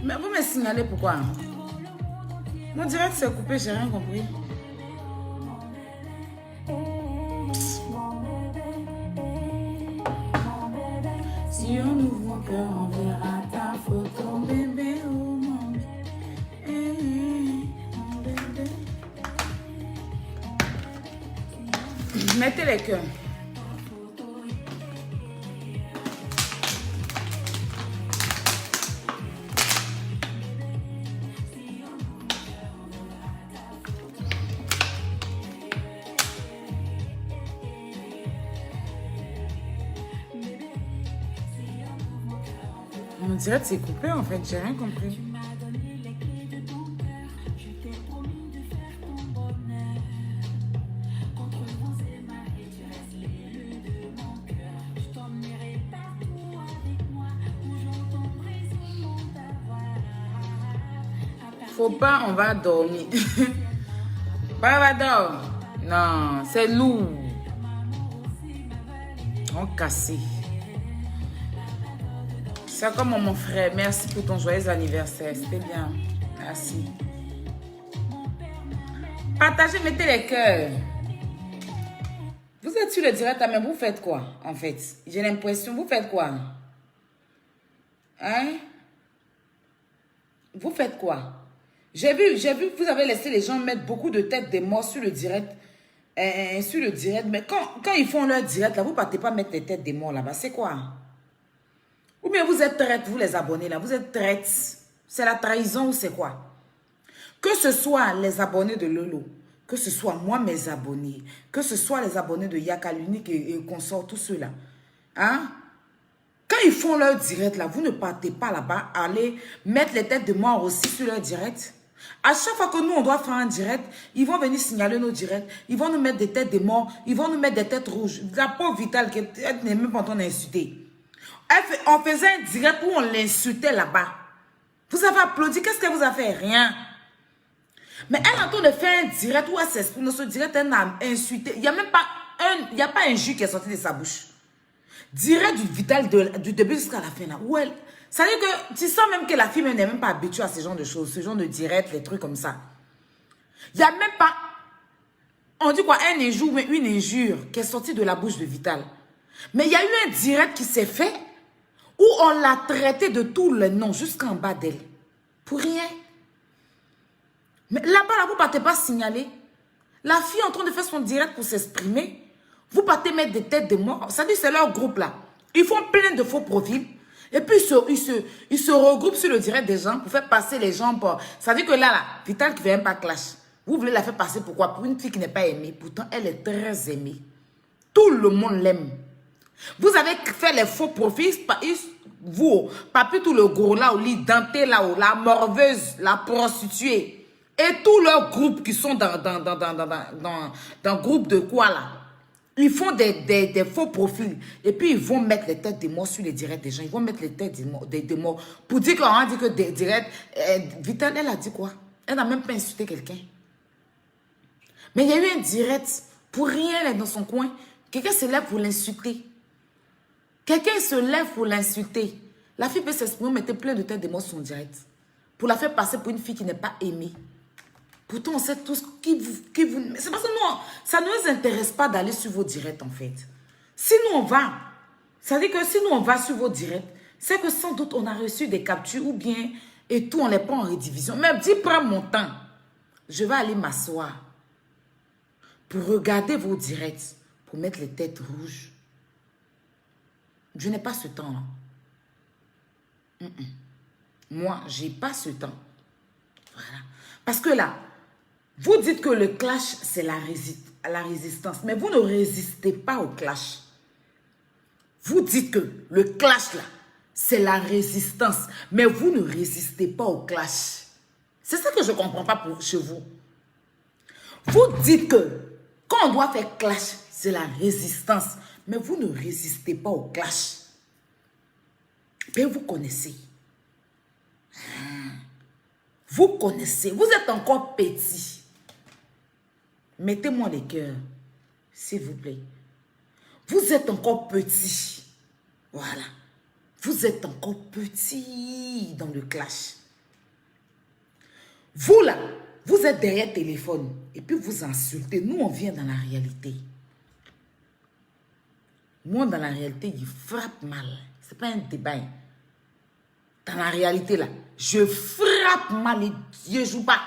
Mais vous me signalez pourquoi? Mon direct s'est coupé, j'ai rien compris. Si on ouvre mon cœur, on verra ta photo, bébé, oh mon bébé. Mettez les cœurs. Mon direct s'est coupé en fait, j'ai rien compris. Faut pas, on va dormir. Barbador. Non, c'est lourd. On cassé. C'est comme mon frère. Merci pour ton joyeux anniversaire. C'était bien. Merci. Partagez, mettez les cœurs. Vous êtes sur le direct, mais vous faites quoi, en fait? J'ai l'impression, vous faites quoi? Hein? Vous faites quoi? J'ai vu que vous avez laissé les gens mettre beaucoup de têtes des morts sur le direct. Sur le direct, mais quand ils font leur direct, là, vous ne partez pas mettre les têtes des morts là-bas. C'est quoi? Ou bien vous êtes traites, vous les abonnés là, vous êtes traites. C'est la trahison ou c'est quoi? Que ce soit les abonnés de Lolo, que ce soit moi, mes abonnés, que ce soit les abonnés de Yaka l'unique et consorts, tous ceux-là. Hein? Quand ils font leur direct là, vous ne partez pas là-bas, allez mettre les têtes de mort aussi sur leur direct. À chaque fois que nous, on doit faire un direct, ils vont venir signaler nos directs. Ils vont nous mettre des têtes de mort, ils vont nous mettre des têtes rouges. La pauvre Vitale, elle n'est même pas en train d'insulter. On faisait un direct où on l'insultait là-bas. Vous avez applaudi, qu'est-ce qu'elle vous a fait? Rien. Mais elle est en train de faire un direct où elle s'exprime. Dans ce direct, elle a insulté. Il n'y a même pas un jus qui est sorti de sa bouche. Direct du Vital du début jusqu'à la fin là. Où elle... Ça veut dire que tu sens même que la fille n'est même pas habituée à ce genre de choses, ce genre de direct, les trucs comme ça. Il n'y a même pas, on dit quoi, un injure, mais une injure qui est sortie de la bouche de Vital. Mais il y a eu un direct qui s'est fait où on l'a traité de tous les noms jusqu'en bas d'elle. Pour rien. Mais là-bas, là, vous ne partez pas signaler. La fille est en train de faire son direct pour s'exprimer. Vous partez mettre des têtes de mort. Ça dit c'est leur groupe là. Ils font plein de faux profils. Et puis ils se regroupent sur le direct des gens pour faire passer les gens pour... Ça veut dire que là, Vital qui ne fait même pas clash. Vous voulez la faire passer pourquoi? Pour une fille qui n'est pas aimée. Pourtant, elle est très aimée. Tout le monde l'aime. Vous avez fait les faux profils. Vous, papi tout le gros là, au lit, denté là-haut, la morveuse, la prostituée. Et tous leurs groupes qui sont dans groupe de quoi là? Ils font des faux profils. Et puis, ils vont mettre les têtes des morts sur les directs des gens. Ils vont mettre les têtes des morts. Pour dire qu'on a dit que des directs... Vital, elle a dit quoi? Elle n'a même pas insulté quelqu'un. Mais il y a eu un direct. Pour rien, elle est dans son coin. Quelqu'un se lève pour l'insulter. Quelqu'un se lève pour l'insulter. La fille peut s'exprimer, mettre plein de têtes des morts sur son direct. Pour la faire passer pour une fille qui n'est pas aimée. Pourtant, on sait tous qui vous... C'est parce que nous, ça ne nous intéresse pas d'aller sur vos directs, en fait. Si nous, on va... Ça veut dire que si nous, on va sur vos directs, c'est que sans doute, on a reçu des captures ou bien... Et tout, on les prend en redivision. Mais dis, prends mon temps. Je vais aller m'asseoir pour regarder vos directs, pour mettre les têtes rouges. Je n'ai pas ce temps-là. Moi, je n'ai pas ce temps. Voilà. Parce que là... Vous dites que le clash, c'est la résistance. Mais vous ne résistez pas au clash. Vous dites que le clash, là, c'est la résistance. Mais vous ne résistez pas au clash. C'est ça que je ne comprends pas chez vous. Vous dites que quand on doit faire clash, c'est la résistance. Mais vous ne résistez pas au clash. Mais vous connaissez. Vous connaissez. Vous êtes encore petit. Mettez-moi les cœurs, s'il vous plaît. Vous êtes encore petit. Voilà. Vous êtes encore petit dans le clash. Vous là, vous êtes derrière téléphone et puis vous insultez. Nous, on vient dans la réalité. Moi, dans la réalité, il frappe mal. Ce n'est pas un débat. Dans la réalité, là, je frappe mal et je ne joue pas.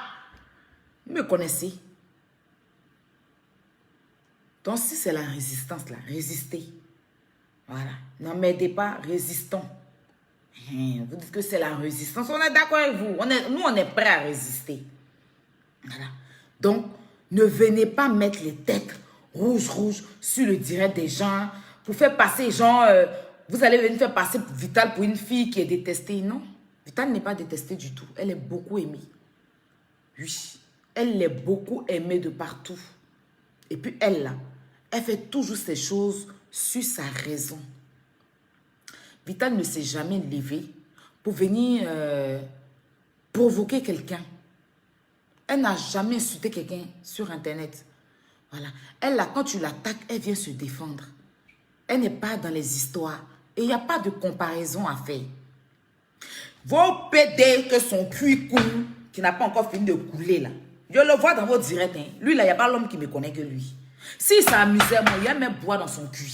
Vous me connaissez? Donc, si c'est la résistance, là, résistez. Voilà. N'en m'aidez pas, résistons. Vous dites que c'est la résistance. On est d'accord avec vous. Nous, on est prêts à résister. Voilà. Donc, ne venez pas mettre les têtes rouges sur le direct des gens pour faire passer gens. Vous allez venir faire passer Vital pour une fille qui est détestée. Non, Vital n'est pas détestée du tout. Elle est beaucoup aimée. Oui, elle est beaucoup aimée de partout. Et puis elle, là, elle fait toujours ces choses sur sa raison. Vital ne s'est jamais levée pour venir provoquer quelqu'un. Elle n'a jamais insulté quelqu'un sur Internet. Voilà. Elle, là, quand tu l'attaques, elle vient se défendre. Elle n'est pas dans les histoires. Et il n'y a pas de comparaison à faire. Vos PD que son cul coule, qui n'a pas encore fini de couler, là. Je le vois dans vos directs. Hein. Lui, là, il n'y a pas l'homme qui me connaît que lui. S'il s'amusait, moi, il y a même bois dans son cul.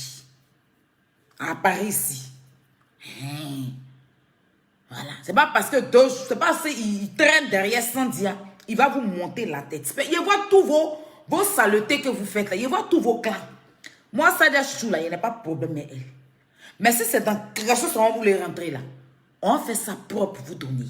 À Paris, ici. Voilà. C'est pas parce que c'est pas il traîne derrière Sandia. Il va vous monter la tête. Il voit tous vos saletés que vous faites là. Il voit tous vos clans. Moi, Sadia Chou là, il n'y a pas de problème avec elle. Mais si c'est dans quelque chose où vous voulez rentrer là, on fait ça propre pour vous donner.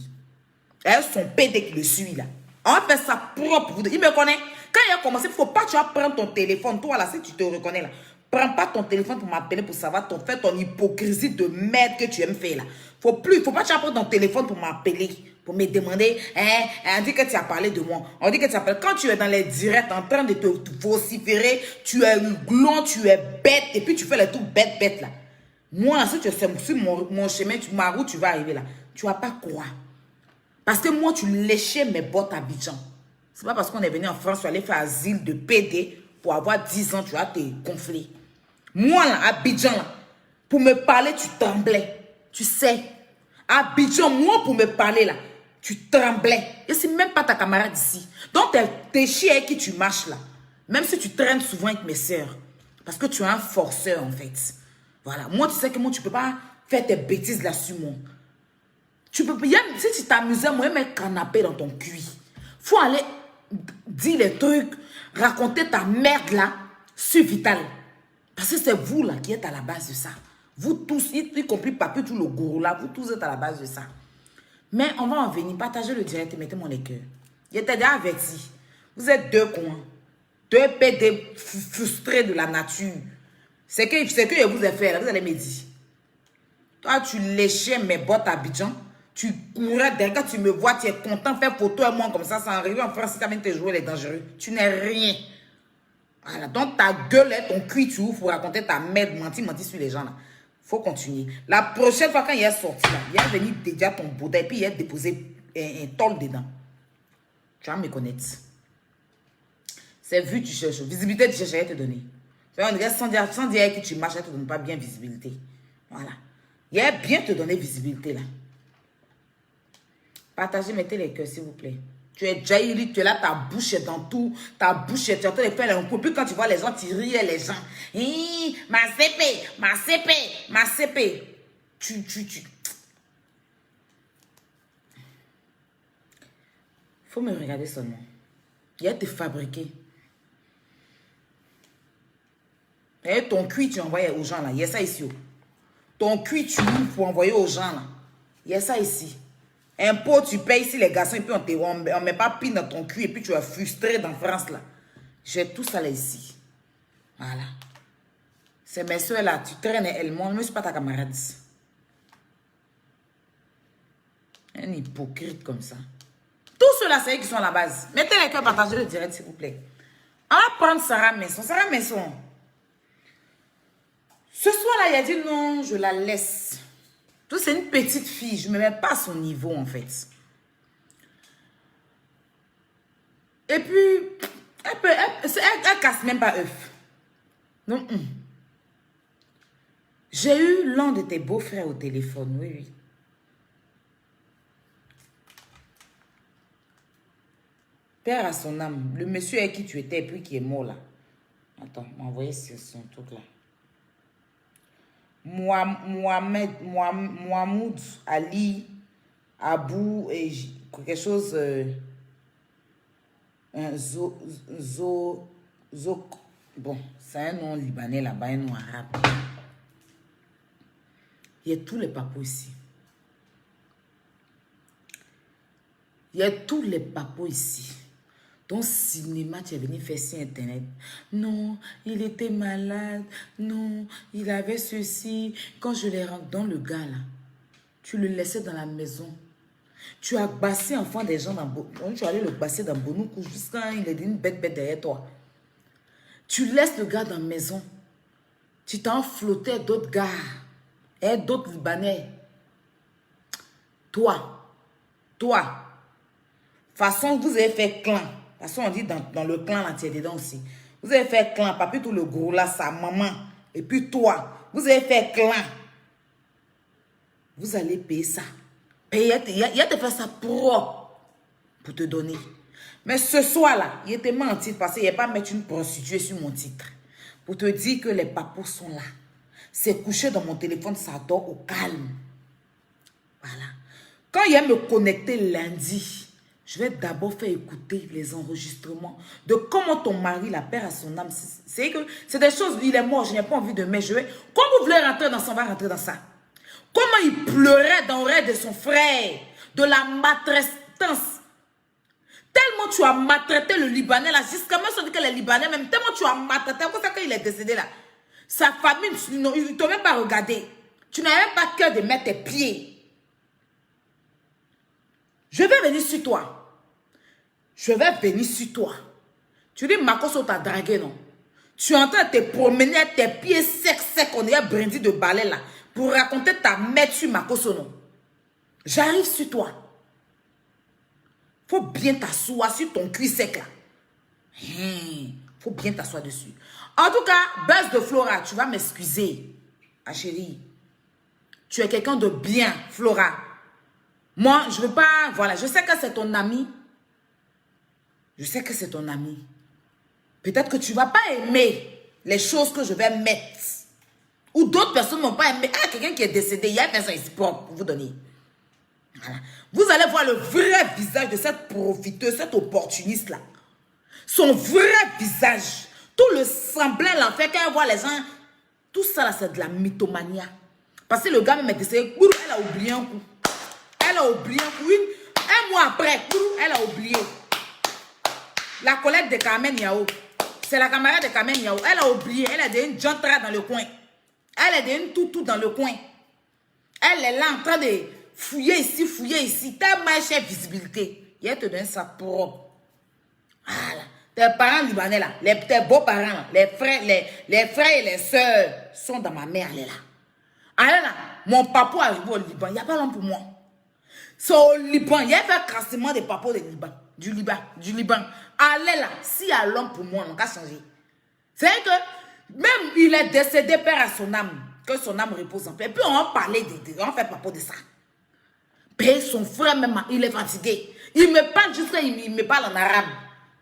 Elle, son PD qui le suit là. On fait ça propre pour vous donner. Il me connaît. Quand il a commencé, il ne faut pas que tu vas prendre ton téléphone. Toi là, si tu te reconnais là, prends pas ton téléphone pour m'appeler pour savoir faire ton hypocrisie de merde que tu aimes faire là. Faut pas que tu vas prendre ton téléphone pour m'appeler, pour me demander, on dit que tu as parlé de moi. On dit que tu as parlé. Quand tu es dans les directs en train de te vociférer, tu es glon, tu es bête, et puis tu fais les trucs bêtes là. Moi, si tu es sur mon chemin, ma route, tu vas arriver là. Tu vas pas croire. Parce que moi, tu léchais mes bottes à Abidjan. C'est pas parce qu'on est venu en France, tu aller faire asile de PD pour avoir 10 ans, tu vas te gonfler. Moi, là, à Abidjan, là, pour me parler, tu tremblais. Tu sais. À Abidjan, moi, pour me parler, là, tu tremblais. Et c'est même pas ta camarade ici. Donc, tes chiens avec qui tu marches, là. Même si tu traînes souvent avec mes sœurs. Parce que tu es un forceur, en fait. Voilà. Moi, tu sais que moi, tu peux pas faire tes bêtises là-dessus, moi. Tu peux, si tu t'amusais, moi, mettre canapé dans ton cuit. Faut aller dire les trucs, raconter ta merde, là, sur Vital. Parce que c'est vous, là, qui êtes à la base de ça. Vous tous, y compris Papi, tout le gourou, là, vous tous êtes à la base de ça. Mais on va en venir, partagez le direct et mettez-moi les cœurs. Il était déjà averti. Vous êtes deux cons. Deux PD frustrés de la nature. C'est que je vous ai fait, là, vous allez me dire. Toi, tu léchais mes bottes à Abidjan. Tu courais derrière, quand tu me vois, tu es content de faire photo à moi comme ça, sans arriver en France, si tu as même te jouer les dangereux. Tu n'es rien. Voilà, donc ta gueule est ton cul, tu ouvres pour raconter ta merde, mentir sur les gens là. Faut continuer. La prochaine fois quand il est sorti là, il est venu déjà ton bouteille, puis il a déposé un tol dedans. Tu vas me connaître. C'est vu, tu cherches. Visibilité, tu cherches, elle te donner. On dirait sans dire que tu marches, elle te donne pas bien visibilité. Voilà. Il a bien te donner visibilité là. Partagez, mettez les cœurs s'il vous plaît. Tu es jailli, tu es là, ta bouche est dans tout, ta bouche est, tu es en train de faire un coup. Puis quand tu vois les gens, tu ris les gens. Ma CP, ma CP, ma CP. Faut me regarder seulement. Il y a te fabriquer. Et ton cuit, tu envoies aux gens là. Il y a ça ici. Ton cuit, tu ouvres pour envoyer aux gens là. Il y a ça ici. Impôt, tu payes ici les garçons et puis on ne met pas pile dans ton cul et puis tu es frustré dans France là. J'ai tout ça là ici. Voilà. C'est mes soeurs là, tu traînes elles, moi, je ne suis pas ta camarade. Un hypocrite comme ça. Tous ceux-là, c'est eux qui sont à la base. Mettez les cœurs, partagez le direct s'il vous plaît. On va prendre Sarah Maison. Sarah Maison. Ce soir-là, il a dit non, je la laisse. C'est une petite fille, je ne me mets pas à son niveau en fait. Et puis, elle casse même pas œuf. Non. J'ai eu l'un de tes beaux-frères au téléphone, oui. Père à son âme. Le monsieur avec qui tu étais et puis qui est mort là. Attends, m'a envoyé son truc là. Mohamed Ali Abou et quelque chose. Bon, c'est un nom libanais là-bas, un nom arabe. Il y a tous les papous ici. Il y a tous les papous ici. Ton cinéma, tu es venu faire sur Internet. Non, il était malade. Non, il avait ceci. Quand je l'ai rentré dans le gars là, tu le laissais dans la maison. Tu as bassé enfant des gens dans tu allais le basser dans Bonoukou jusqu'à il est une bête derrière toi. Tu laisses le gars dans la maison. Tu t'en flottais d'autres gars et d'autres Libanais. Toi. Façon, vous avez fait clan. De toute façon, on dit dans le clan, là, tu es dedans aussi. Vous avez fait clan. Papi, tout le gros là, sa maman. Et puis toi, vous avez fait clan. Vous allez payer ça. Il a te fait ça pour te donner. Mais ce soir-là, il était menti parce qu'il n'y a pas mettre une prostituée sur mon titre. Pour te dire que les papous sont là. C'est couché dans mon téléphone, ça dort au calme. Voilà. Quand il a me connecter lundi, je vais d'abord faire écouter les enregistrements de comment ton mari, la père à son âme. C'est des choses, il est mort, je n'ai pas envie de mettre. Quand vous voulez rentrer dans ça, on va rentrer dans ça. Comment il pleurait dans l'oreille de son frère, de la maltraitance. Tellement tu as maltraité le Libanais là, jusqu'à même dit que les Libanais, même tellement tu as maltraité, c'est pour ça qu'il est décédé là. Sa famille, ils ne t'ont même pas regardé. Tu n'as même pas cœur de mettre tes pieds. Je vais venir sur toi. Tu dis, Makoso t'a dragué, non? Tu es en train de te promener avec tes pieds secs, on est à brindis de balai là, pour raconter ta mère sur Makoso, non? J'arrive sur toi. Faut bien t'asseoir sur ton cuir sec là. Faut bien t'asseoir dessus. En tout cas, Buzz de Flora, tu vas m'excuser, ma chérie. Tu es quelqu'un de bien, Flora. Moi, je veux pas... Voilà, je sais que c'est ton ami. Peut-être que tu ne vas pas aimer les choses que je vais mettre. Ou d'autres personnes n'ont pas aimé. Ah, quelqu'un qui est décédé, il y a une personne ici pour vous donner. Voilà. Vous allez voir le vrai visage de cette profiteuse, cette opportuniste-là. Son vrai visage. Tout le semblant là, fait qu'elle voit les gens. Tout ça là, c'est de la mythomania. Parce que le gars me décédé, elle a oublié un coup. Un mois après, elle a oublié. La collègue de Carmen Yao. C'est la camarade de Carmen Yao. Elle a oublié. Elle a dit une jantra dans le coin. Elle a dit une toutou dans le coin. Elle est là en train de fouiller ici. Tellement elle cherche visibilité. Et elle te donne ça propre. Voilà. Tes parents libanais là, tes beaux-parents là, les frères et les sœurs sont dans ma mère, elle est là. Alors là, mon papa arrive au Liban. Il n'y a pas l'homme pour moi. C'est au Liban. Il y a fait crassement des papas du Liban. Allez là, si à l'homme pour moi, on va changer. C'est que même il est décédé, père à son âme, que son âme repose en paix. Et puis on va parler, on fait papa de ça. Puis son frère même, il est fatigué. Il me parle jusqu'à, il me parle en arabe.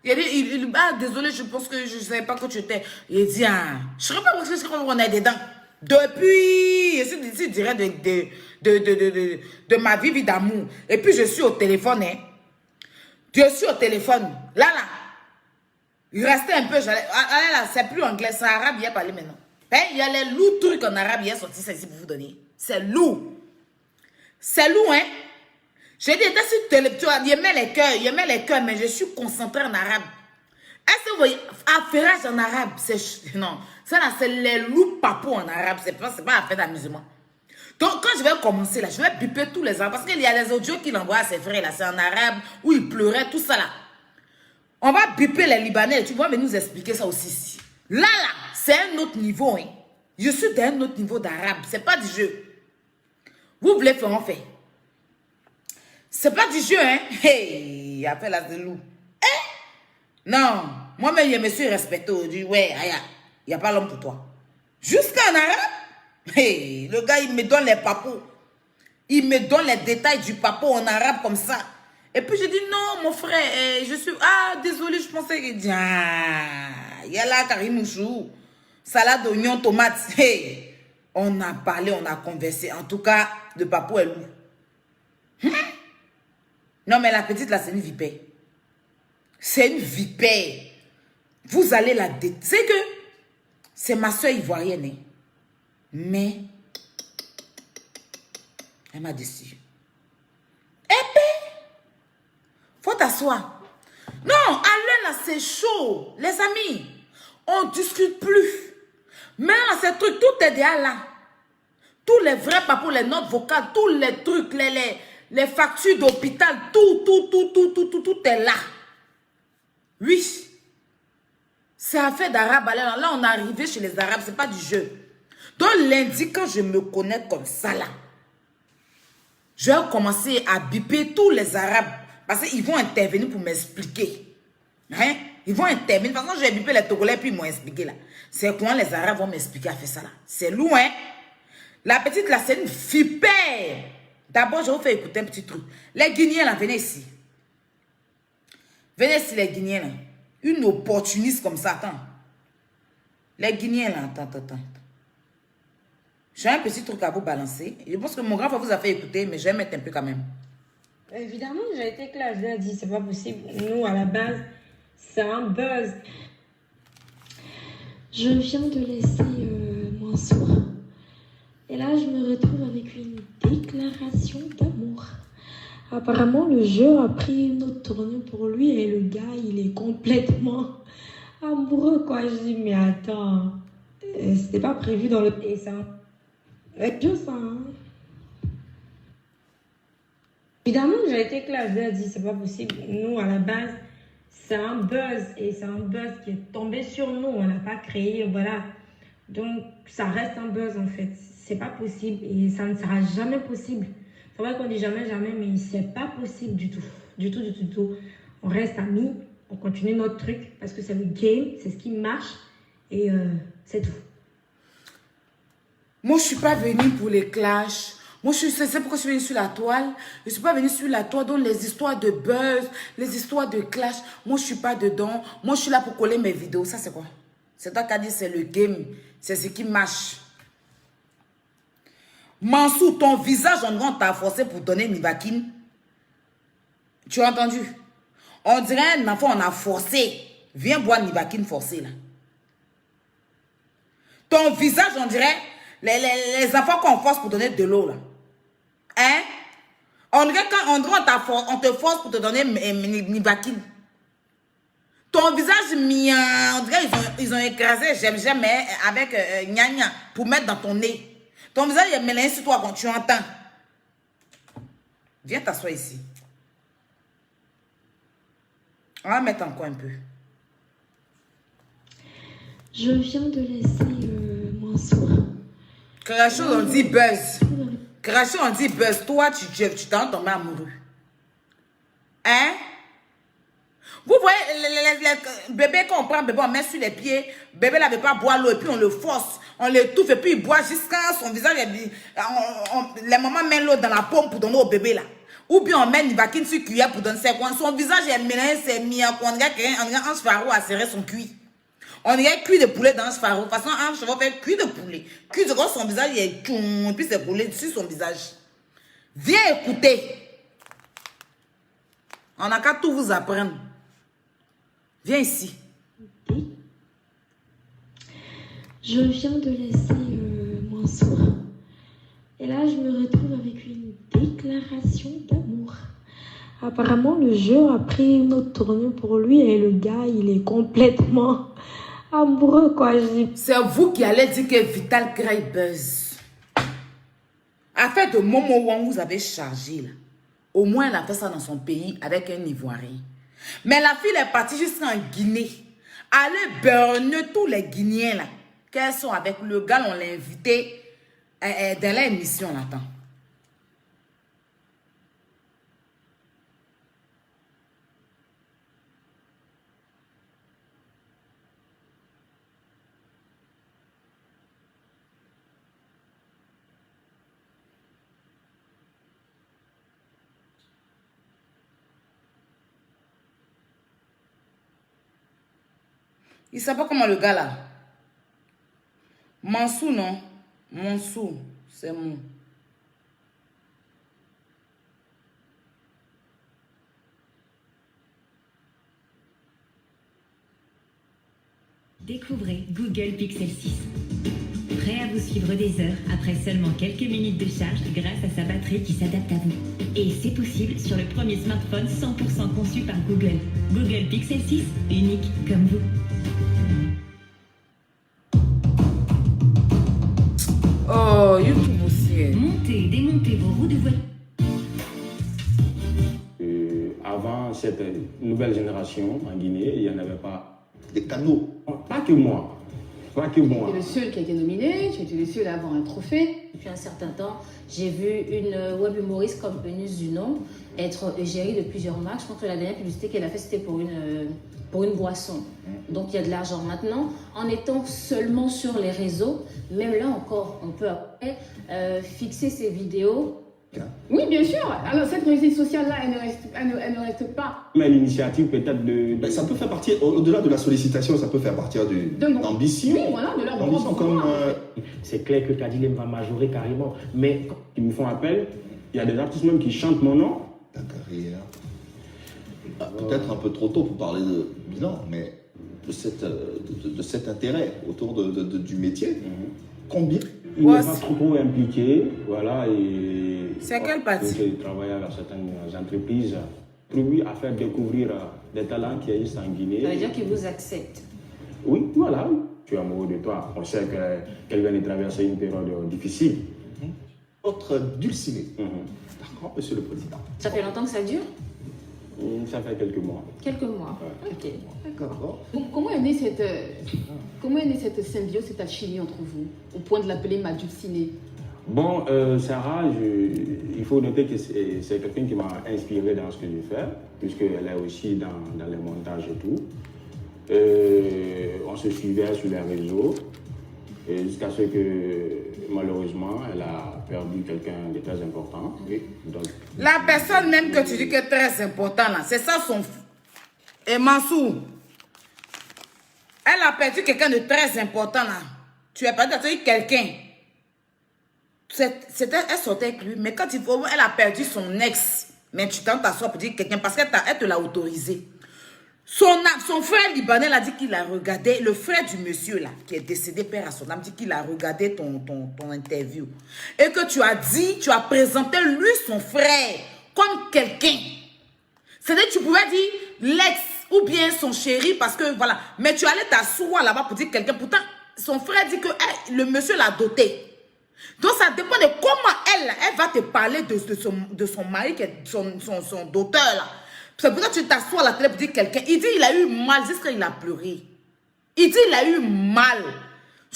Il dit, désolé, je pense que je ne savais pas que tu étais. Il dit, je ne sais pas parce qu'on est dedans. Depuis, je dirais de ma vie d'amour. Et puis je suis au téléphone. Là. Il restait un peu. Là, c'est plus anglais, c'est arabe, il y a parlé maintenant. Il y a les loups trucs en arabe, il y a sorti ça ici pour vous donner. C'est lourd. C'est lourd, hein. J'ai dit, il met les cœurs, mais je suis concentré en arabe. Est-ce que vous voyez, affairage en arabe, non. Ça là, c'est les loups papous en arabe, c'est pas affaire d'amusement. Donc, quand je vais commencer là, je vais biper tous les arabes, parce qu'il y a les audios qu'il envoie à ses frères là, c'est en arabe, où il pleurait, tout ça là. On va biper les Libanais, tu vois, mais nous expliquer ça aussi ici. Là, c'est un autre niveau, hein. Je suis d'un autre niveau d'arabe, c'est pas du jeu. Vous voulez faire, on fait. C'est pas du jeu, hein. Hey, appelle la loup. Non, moi-même, je me suis respecté. Je dis, ouais, il n'y a pas l'homme pour toi. Jusqu'en arabe, hey, le gars, il me donne les papous. Il me donne les détails du papou en arabe comme ça. Et puis, je dis, non, mon frère, je suis... Ah, désolé, je pensais que... Ah, il y a là, Karimouchou. Salade, oignon, tomate. Hey, on a parlé, on a conversé. En tout cas, de Papou et Lou. Non, mais la petite, là, c'est une vipère. C'est une vipère. Vous allez la détester. C'est que c'est ma soeur ivoirienne. Hein. Mais elle m'a déçu. Épée. Faut t'asseoir. Non, allez là, c'est chaud. Les amis, on ne discute plus. Maintenant, ces trucs, tout est déjà là. Tous les vrais papous, les notes vocales, tous les trucs, les factures d'hôpital, tout est là. Oui. C'est affaire d'arabe. Là, on est arrivé chez les arabes, c'est pas du jeu. Donc, lundi, quand je me connais comme ça, là, je vais commencer à biper tous les arabes. Parce qu'ils vont intervenir pour m'expliquer. Hein? Ils vont intervenir. De toute façon, je vais biper les Togolais, puis ils m'ont expliqué, là. C'est comment les arabes vont m'expliquer à faire ça, là. C'est loin. La petite, là, c'est une vipère. D'abord, je vais vous faire écouter un petit truc. Les Guinéens, là, venez ici. Venez ici, les Guinéens, là. Une opportuniste comme ça, attends. Les Guinéens, là, attends. J'ai un petit truc à vous balancer. Je pense que mon grand frère vous a fait écouter, mais je vais mettre un peu quand même. Évidemment, j'ai été claire, je lui ai dit, c'est pas possible. Nous, à la base, c'est un buzz. Je viens de laisser Mansour. Et là, je me retrouve avec une déclaration d'amour. Apparemment, le jeu a pris une autre tournure pour lui et le gars, il est complètement amoureux, quoi. Je dis, mais attends, c'était pas prévu dans le... Et ça... C'est bien ça, hein. Évidemment, j'ai été claire, je lui ai dit, c'est pas possible. Nous, à la base, c'est un buzz. Et c'est un buzz qui est tombé sur nous. On l'a pas créé, voilà. Donc, ça reste un buzz, en fait. C'est pas possible et ça ne sera jamais possible. C'est vrai qu'on dit jamais, mais c'est pas possible du tout. Du tout. On reste amis, on continue notre truc parce que c'est le game, c'est ce qui marche et c'est tout. Moi, je ne suis pas venue pour les clashs. Moi, c'est pourquoi je suis venue sur la toile. Je ne suis pas venue sur la toile dans les histoires de buzz, les histoires de clash. Moi, je ne suis pas dedans. Moi, je suis là pour coller mes vidéos. Ça, c'est quoi? C'est toi qui as dit c'est le game. C'est ce qui marche. Mansour, ton visage, on t'a forcé pour donner Nivaquine. Tu as entendu? On dirait un enfant, on a forcé. Viens boire Nivaquine forcé, là. Ton visage, on dirait les enfants qu'on force pour donner de l'eau, là. Hein? On dirait quand on te force pour te donner Nivaquine. Ton visage, on dirait ils ont écrasé j'aime avec gna pour mettre dans ton nez. Ton visage est mélangé sur toi quand tu entends. Viens t'asseoir ici. On va mettre encore un peu. Je viens de laisser Mansour. Crachou, on dit buzz. Crachou, on dit buzz. Toi, tu t'en tombé amoureux. Hein? Vous voyez, les bébés, quand on prend bébé, on met sur les pieds. Bébé ne veut pas boire l'eau et puis on le force. On l'étouffe et puis il boit jusqu'à son visage. Les mamans mettent l'eau dans la pomme pour donner au bébé là. Ou bien on met une vaquine sur cuillère pour donner ses coins. Son visage est mélangé, c'est mis. On dirait qu'un Faro a serré son cuit. On dirait cuit de poulet dans ce Faro. De toute façon, un cheval fait cuit de poulet. Cuit de son visage est tout. Et puis c'est roulé sur son visage. Viens écouter. On n'a qu'à tout vous apprendre. Viens ici. Je viens de laisser Mansour. Et là, je me retrouve avec une déclaration d'amour. Apparemment, le jeu a pris une autre tournure pour lui et le gars, il est complètement amoureux, quoi. C'est vous qui allez dire que Vital Gray buzz. Affaire de Momo Wang, vous avez chargé, là. Au moins, elle a fait ça dans son pays avec un Ivoirien. Mais la fille est partie jusqu'en Guinée. Allez burner tous les Guinéens, là. Qu'elles sont avec le gars, on l'a invité dans l'émission, là. Attends. Il s'appelle comment le gars là? Mansou, non? Mansou, c'est mon. Découvrez Google Pixel 6. Prêt à vous suivre des heures après seulement quelques minutes de charge grâce à sa batterie qui s'adapte à vous. Et c'est possible sur le premier smartphone 100% conçu par Google. Google Pixel 6, unique comme vous. Oh, YouTube aussi. Montez et démontez vos roues de voiture. Avant cette nouvelle génération en Guinée, il n'y en avait pas. Des canaux. Pas que moi. Pas que moi. Tu es le seul qui a été nominé, tu es le seul à avoir un trophée. Depuis un certain temps, j'ai vu une web humoriste comme Eunice Dunon être égérie de plusieurs marques. Je pense que la dernière publicité qu'elle a faite, c'était pour une boisson. Donc il y a de l'argent. Maintenant, en étant seulement sur les réseaux, même là encore, on peut après fixer ses vidéos. Oui, bien sûr. Alors cette réussite sociale-là, elle ne reste pas. Mais l'initiative peut-être de... Ben, ça peut faire partie, au-delà de la sollicitation, ça peut faire partie d'ambition. Oui, voilà, de leur D'ambition comme... C'est clair que Kadilem va majorer carrément. Mais quand Ils me font appel, il y a des artistes même qui chantent mon nom. Ta carrière. Peut-être un peu trop tôt pour parler de bilan, mais de cet intérêt autour du métier. Combien? Il n'est pas trop impliqué, voilà, et... C'est quelle partie? J'ai travaillé avec certaines entreprises, contribué à faire découvrir des talents qui existent en Guinée. Ça veut dire qu'ils vous acceptent. Oui, voilà, je suis amoureux de toi. On sait qu'elle vient de traverser une période difficile. Autre dulciné. D'accord, monsieur le président. Ça fait longtemps que ça dure? Ça fait quelques mois. Quelques mois. Ouais. Ok. D'accord. Comment est née cette symbiose, cette alchimie entre vous, au point de l'appeler ma dulcinée? Bon, Sarah, il faut noter que c'est quelqu'un qui m'a inspiré dans ce que je fais, puisqu'elle est aussi dans les montages et tout. On se suivait sur les réseaux, jusqu'à ce que, malheureusement, elle a perdu quelqu'un de très important. Oui, donc... La personne même que tu dis que est très important là, c'est ça son... Et Mansou, elle a perdu quelqu'un de très important là. Tu as perdu quelqu'un. Elle sortait avec lui, mais quand elle a perdu son ex, mais tu t'en t'assois pour dire quelqu'un, parce qu'elle te l'a autorisé. Son frère libanais a dit qu'il a regardé, le frère du monsieur là, qui est décédé, père à son âme, dit qu'il a regardé ton interview. Et que tu as présenté lui, son frère, comme quelqu'un. C'est-à-dire que tu pouvais dire l'ex ou bien son chéri, parce que voilà. Mais tu allais t'asseoir là-bas pour dire quelqu'un. Pourtant, son frère dit que le monsieur l'a doté. Donc ça dépend de comment elle va te parler de son mari, qui est son doteur là. C'est pour ça que tu t'assois à la télé pour dire quelqu'un. Il dit qu'il a eu mal jusqu'à il a pleuré. Il dit qu'il a eu mal.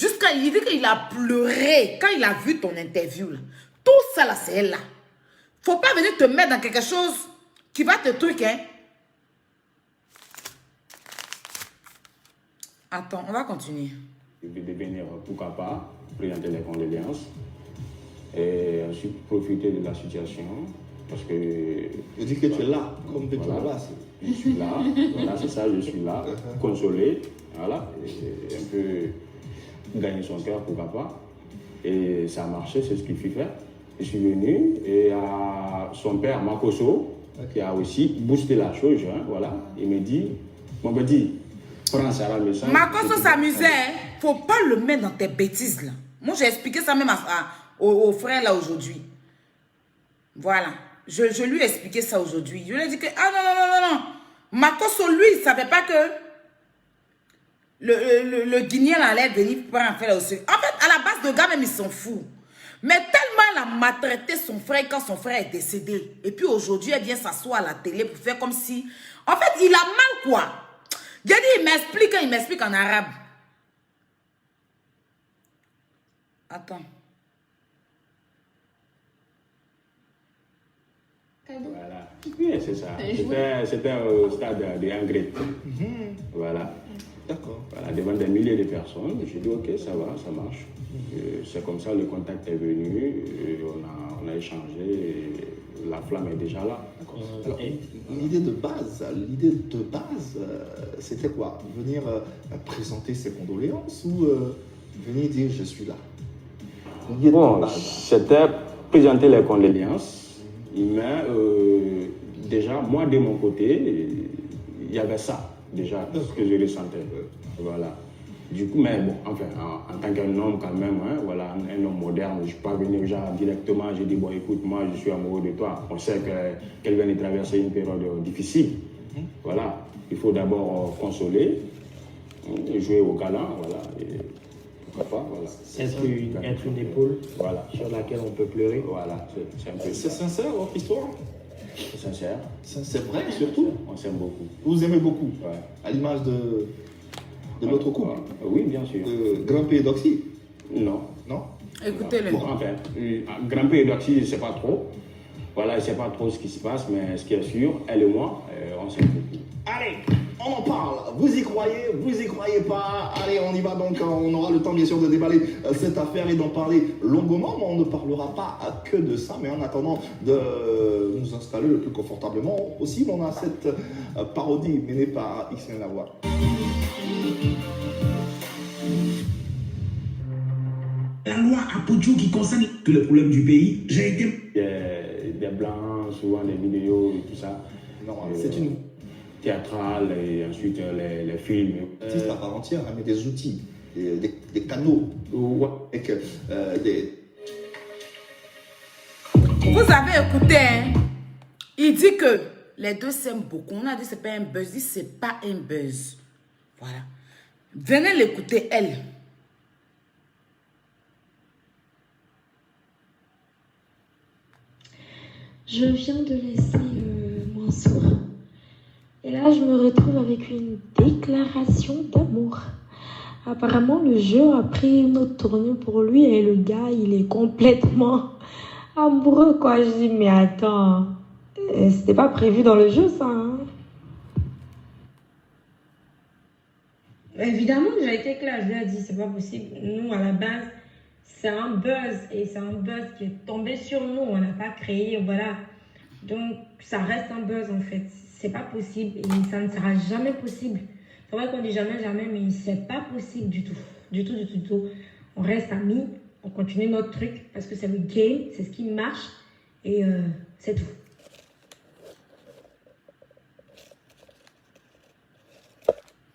Il dit qu'il a pleuré quand il a vu ton interview là. Tout ça là, c'est elle là. Faut pas venir te mettre dans quelque chose qui va te truquer. Hein. Attends, on va continuer. Je vais devenir, pourquoi pas, présenter les condoléances et ensuite profiter de la situation. Parce que... Je dis que tu es là, comme tu es là. Je suis là, voilà, c'est ça, je suis là, consolé, voilà, et un peu gagner son cœur, pourquoi pas. Et ça a marché, c'est ce qu'il fit faire. Je suis venu et à son père, Makoso, qui a aussi boosté la chose, hein, voilà, il me dit, mon petit, prends ça le message. Makoso s'amusait, hein? Faut pas le mettre dans tes bêtises là. Moi j'ai expliqué ça même au frère là aujourd'hui. Voilà. Je lui ai expliqué ça aujourd'hui. Je lui ai dit que, non. Makoso, lui, il ne savait pas que le Guinéen allait venir pour en faire aussi. En fait, à la base, le gars même, il s'en fout. Mais tellement elle a maltraité son frère quand son frère est décédé. Et puis aujourd'hui, elle vient s'asseoir à la télé pour faire comme si... En fait, il a mal quoi. J'ai dit, il m'explique en arabe. Attends. Voilà. Oui, c'est ça. C'était au stade d'engrais. Voilà. D'accord. Voilà, devant des milliers de personnes. J'ai dit, ok, ça va, ça marche. C'est comme ça, le contact est venu, on a échangé, et la flamme est déjà là. Alors, l'idée de base, c'était quoi? Venir présenter ses condoléances ou venir dire je suis là? Bon, c'était présenter les condoléances, mais déjà, moi de mon côté, il y avait ça, déjà, ce que je ressentais. Voilà. Du coup, mais bon, enfin, en tant qu'un homme quand même, hein, voilà, un homme moderne, je ne suis pas venu genre, directement, j'ai dit, bon, écoute, moi, je suis amoureux de toi. On sait qu'elle vient de traverser une période difficile. Voilà. Il faut d'abord consoler, jouer au galant, voilà. Et pourquoi pas, voilà. Être une épaule, voilà, sur laquelle on peut pleurer. Voilà, c'est un peu C'est sincère votre histoire? c'est sincère. C'est vrai surtout? On s'aime beaucoup. Vous aimez beaucoup? Ouais. À l'image de notre couple? Oui, bien sûr. Grimper et Doxy? Non. Non? Écoutez-le. Bon, enfin, grimper et Doxy, je ne sais pas trop. Voilà, je ne sais pas trop ce qui se passe, mais ce qui est sûr, elle et moi, on s'aime beaucoup. Allez, on en parle. Vous y croyez pas? Allez, on y va donc. On aura le temps bien sûr de déballer cette affaire et d'en parler longuement, mais on ne parlera pas que de ça. Mais en attendant de nous installer le plus confortablement possible, on a cette parodie menée par Xien Lavoie. La loi Apodjo qui concerne tous les problèmes du pays, j'ai été... Des blancs, souvent des vidéos et tout ça. Non, c'est une... théâtrale et ensuite les films. Artiste à part entière, mais des outils, des canaux, avec des... Vous avez écouté, hein? Il dit que les deux s'aiment beaucoup. On a dit que ce n'est pas un buzz. Il dit que ce n'est pas un buzz. Voilà. Venez l'écouter, elle. Je viens de laisser Mansour. Et là, je me retrouve avec une déclaration d'amour. Apparemment, le jeu a pris une autre tournure pour lui et le gars, il est complètement amoureux, quoi. Je dis, mais attends, c'était pas prévu dans le jeu, ça, hein? Évidemment, j'ai été claire, je lui ai dit, c'est pas possible. Nous, à la base, c'est un buzz et c'est un buzz qui est tombé sur nous. On n'a pas créé, voilà. Donc, ça reste un buzz en fait. C'est pas possible et ça ne sera jamais possible. C'est vrai qu'on dit jamais, jamais, mais c'est pas possible du tout. Du tout, du tout, du tout. On reste amis, on continue notre truc parce que c'est le game, c'est ce qui marche et c'est tout.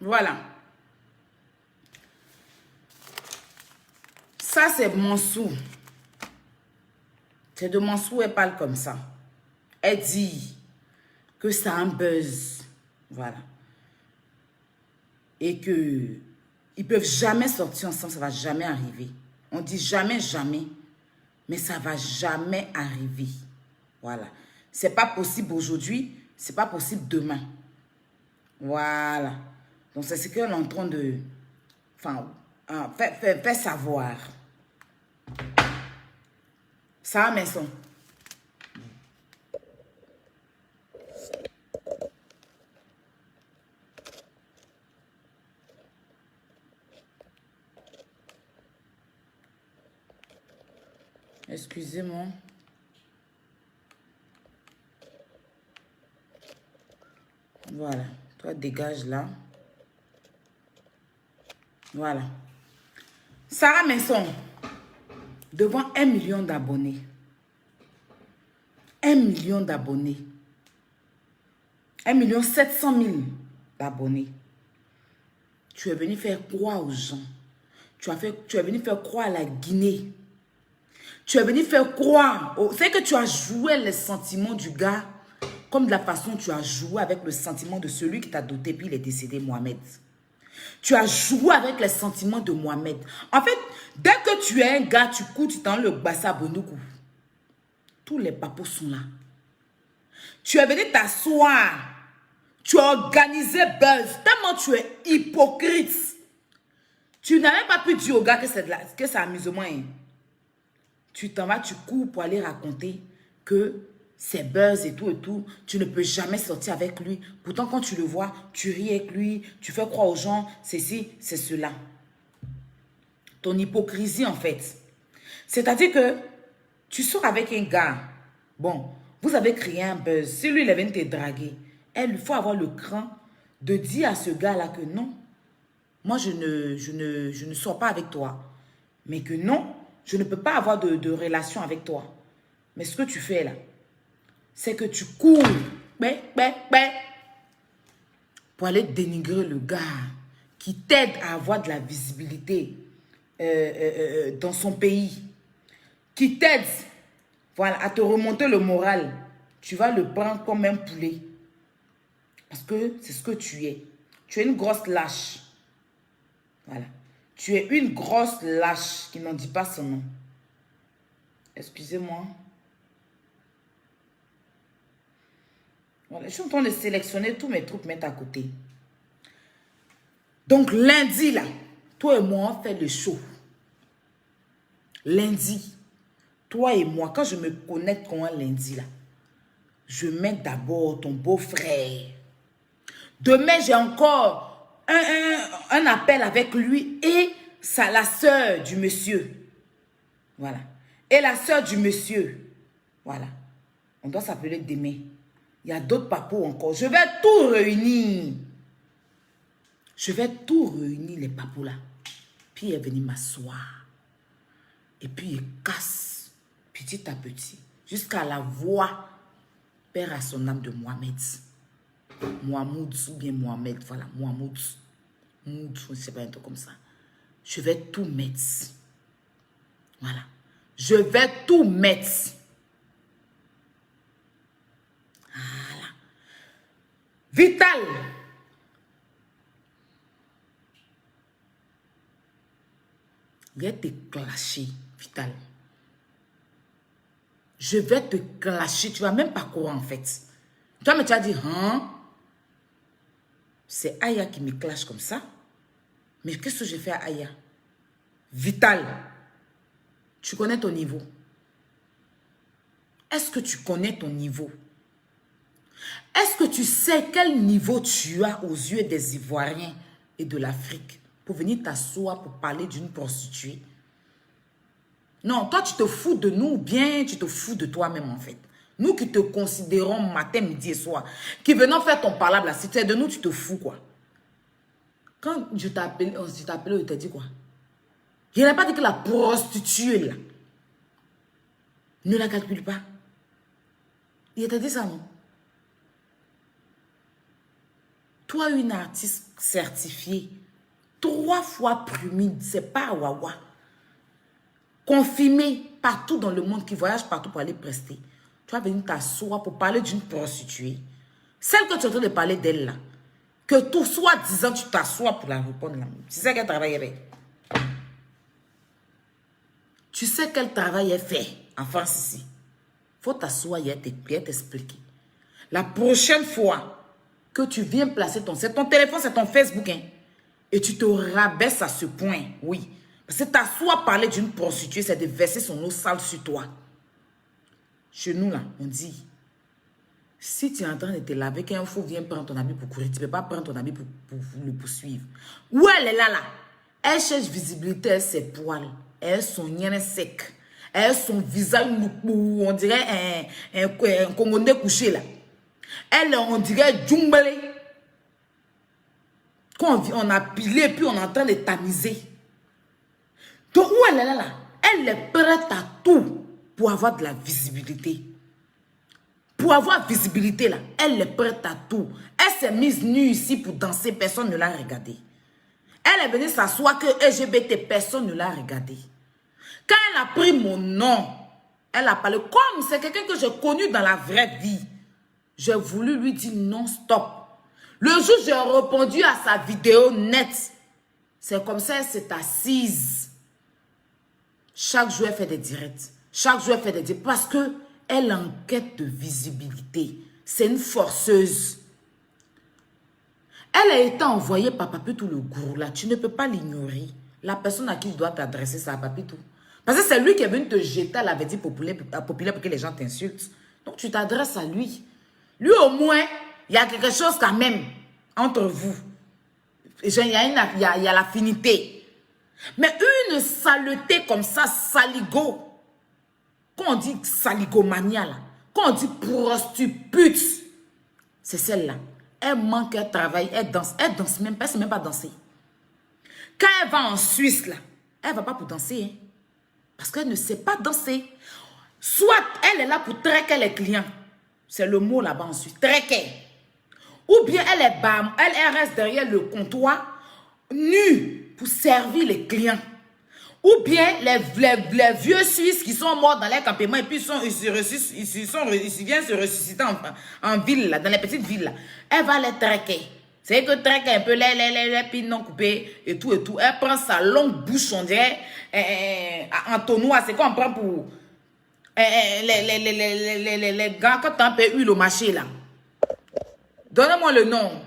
Voilà. Ça, c'est Mansour. C'est de Mansour, elle parle comme ça. Elle dit que ça a un buzz. Voilà. Et que ils peuvent jamais sortir ensemble, ça va jamais arriver. On dit jamais, jamais. Mais ça va jamais arriver. Voilà. C'est pas possible aujourd'hui, c'est pas possible demain. Voilà. Donc, c'est ce qu'elle est en train de faire savoir. Ça, maison. Excusez-moi. Voilà. Toi, dégage là. Voilà. Sarah Maison, devant 1 million d'abonnés. 1 million d'abonnés. 1 700 000 d'abonnés. Tu es venu faire croire aux gens. Tu es venu faire croire à la Guinée. Tu es venu faire croire. C'est que tu as joué les sentiments du gars comme de la façon dont tu as joué avec le sentiment de celui qui t'a doté puis il est décédé, Mohamed. Tu as joué avec les sentiments de Mohamed. En fait, dès que tu es un gars, tu cours, tu t'en le bassa bonoukou. Tous les papos sont là. Tu es venu t'asseoir. Tu as organisé buzz. Tellement tu es hypocrite. Tu n'avais pas pu dire au gars que c'est amusement. Hein. Tu t'en vas, tu cours pour aller raconter que c'est buzz et tout. Tu ne peux jamais sortir avec lui. Pourtant, quand tu le vois, tu ris avec lui. Tu fais croire aux gens, c'est ci, c'est cela. Ton hypocrisie, en fait. C'est-à-dire que tu sors avec un gars. Bon, Vous avez créé un buzz. Si lui, il est venu te draguer, il faut avoir le cran de dire à ce gars-là que non. Moi, je ne sors pas avec toi. Mais que non, je ne peux pas avoir de relation avec toi. Mais ce que tu fais là, c'est que tu cours pour aller dénigrer le gars qui t'aide à avoir de la visibilité dans son pays, qui t'aide, voilà, à te remonter le moral. Tu vas le prendre comme un poulet. Parce que c'est ce que tu es. Tu es une grosse lâche. Voilà. Tu es une grosse lâche qui n'en dit pas son nom. Excusez-moi. Voilà, je suis en train de sélectionner tous mes trucs, mettre à côté. Donc lundi là, toi et moi on fait le show. Lundi, toi et moi, quand je me connecte comme un lundi là, je mets d'abord ton beau-frère. Demain, j'ai encore un appel avec lui et la soeur du monsieur. Voilà. Et la soeur du monsieur. Voilà. On doit s'appeler demain. Il y a d'autres papous encore. Je vais tout réunir. Je vais tout réunir, les papous là. Puis il est venu m'asseoir. Et puis il casse petit à petit. Jusqu'à la voix père à son âme de Mohamed. Mohamed ou bien Mohamed. Voilà, Mohamed. Moud, je ne sais pas un truc comme ça. Je vais tout mettre. Voilà. Je vais tout mettre. Voilà. Vital. Je vais te clasher, Vital. Je vais te clasher. Tu ne vas même pas courir en fait. Toi, mais tu as dit, hein? C'est Aya qui me clash comme ça. Mais qu'est-ce que j'ai fait à Aya? Vital. Tu connais ton niveau. Est-ce que tu connais ton niveau? Est-ce que tu sais quel niveau tu as aux yeux des Ivoiriens et de l'Afrique pour venir t'asseoir pour parler d'une prostituée? Non, toi tu te fous de nous ou bien tu te fous de toi-même en fait. Nous qui te considérons matin, midi et soir, qui venons faire ton parlable là, si tu es de nous, tu te fous quoi? Quand je t'ai appelé, je t'ai dit quoi? Je n'ai pas dit que la prostituée là, ne la calcule pas. Il t'a dit ça, non? Toi, une artiste certifiée, 3 fois primée, c'est pas Wawa. Confirmée partout dans le monde, qui voyage partout pour aller prester. Tu vas venir t'asseoir pour parler d'une prostituée. Celle que tu es en train de parler d'elle là. Que tout soit disant, tu t'assois pour la répondre là. Tu sais quel travail elle fait. Tu sais quel travail est fait en France ici. Faut t'asseoir et t'expliquer. La prochaine fois que tu viens placer c'est ton téléphone, c'est ton Facebook, hein, et tu te rabaisses à ce point, oui. Parce que t'asseoir parler d'une prostituée, c'est de verser son eau sale sur toi. Chez nous, là, on dit, si tu es en train de te laver, qu'un fou vient prendre ton habit pour courir, tu ne peux pas prendre ton habit pour le poursuivre. Où elle est là, là? Elle cherche visibilité, elle ses poils, elle son nien sec, elle son visage, on dirait un Congolais couché, là. Elle, on dirait Djumbalé. Quand on a pilé, puis on est en train de tamiser. Donc, où elle est là, là? Elle est prête à tout pour avoir de la visibilité. Pour avoir visibilité, là, elle est prête à tout. Elle s'est mise nue ici pour danser, personne ne l'a regardée. Elle est venue s'asseoir que LGBT, personne ne l'a regardée. Quand elle a pris mon nom, elle a parlé comme c'est quelqu'un que j'ai connu dans la vraie vie. J'ai voulu lui dire non, stop. Le jour où j'ai répondu à sa vidéo nette, c'est comme ça, elle s'est assise. Chaque jour, elle fait des directs. Chaque jour, elle fait des directs parce qu'elle enquête de visibilité. C'est une forceuse. Elle a été envoyée par Papitou le gourou là. Tu ne peux pas l'ignorer. La personne à qui tu dois t'adresser, c'est à Papitou. Parce que c'est lui qui est venu te jeter à la vedette populaire pour que les gens t'insultent. Donc, tu t'adresses à lui. Lui, au moins, il y a quelque chose quand même entre vous. Il y a l'affinité. Mais une saleté comme ça, saligo, quand on dit saligomania, là, Quand on dit prostituée, c'est celle-là. Elle manque, elle travaille, elle danse même pas, elle ne sait même pas danser. Quand elle va en Suisse, là, elle ne va pas pour danser. Hein, parce qu'elle ne sait pas danser. Soit elle est là pour traquer les clients. C'est le mot là-bas en Suisse. Traquer. Ou bien elle est bam, elle reste derrière le comptoir, nue, pour servir les clients. Ou bien les vieux Suisses qui sont morts dans les campements et puis ils viennent se ressusciter en ville, là, dans les petites villes. Là. Elle va les traquer. C'est que traquer un peu les pinons coupés et tout et tout. Elle prend sa longue bouche, on dirait, en tonnoir. C'est quoi on prend pour les gars quand on paye huile au marché là. Donnez-moi le nom.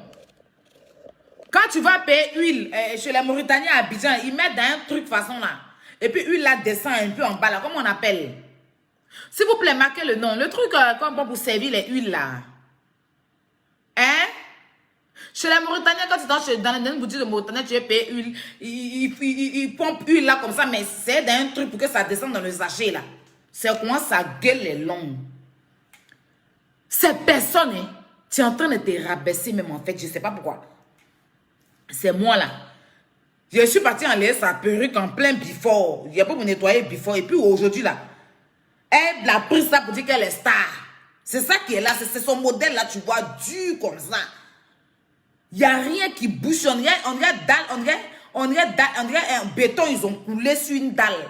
Quand tu vas payer huile chez les Mauritaniens à Abidjan, ils mettent dans un truc façon là. Et puis huile là descend un peu en bas là. Comment on appelle? S'il vous plaît, marquez le nom. Le truc comme pour servir les huiles là. Hein? Chez les Mauritaniens, quand tu es dans une boutique de Mauritanie, tu veux payer huile. Ils pompent huile là comme ça, mais c'est dans un truc pour que ça descende dans le sachet là. C'est comment ça gueule les longues. Ces personnes, hein, tu es en train de te rabaisser même en fait. Je ne sais pas pourquoi. C'est moi là. Je suis partie en laisser sa perruque en plein before. Il n'y a pas pour nettoyer before. Et puis aujourd'hui là, elle a pris ça pour dire qu'elle est star. C'est ça qui est là. C'est son modèle là, tu vois, dur comme ça. Il n'y a rien qui bouge. On dirait un béton, ils ont coulé sur une dalle.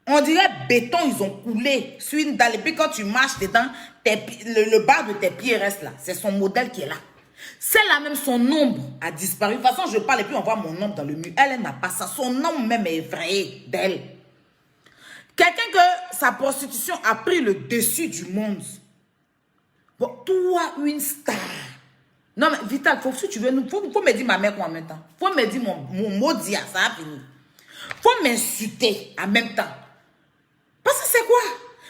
On dirait béton, ils ont coulé sur une dalle. Et puis quand tu marches dedans, le bas de tes pieds reste là. C'est son modèle qui est là. Celle-là même, son ombre a disparu. De toute façon, je parle et puis on voit mon ombre dans le mur. Elle n'a pas ça. Son ombre même est vrai d'elle. Quelqu'un que sa prostitution a pris le dessus du monde. Bon, toi, une star. Non, mais Vital, si tu veux, faut me dire ma mère en même temps. Faut me dire mon maudit, ça a fini. Faut m'insulter en même temps. Parce que c'est quoi?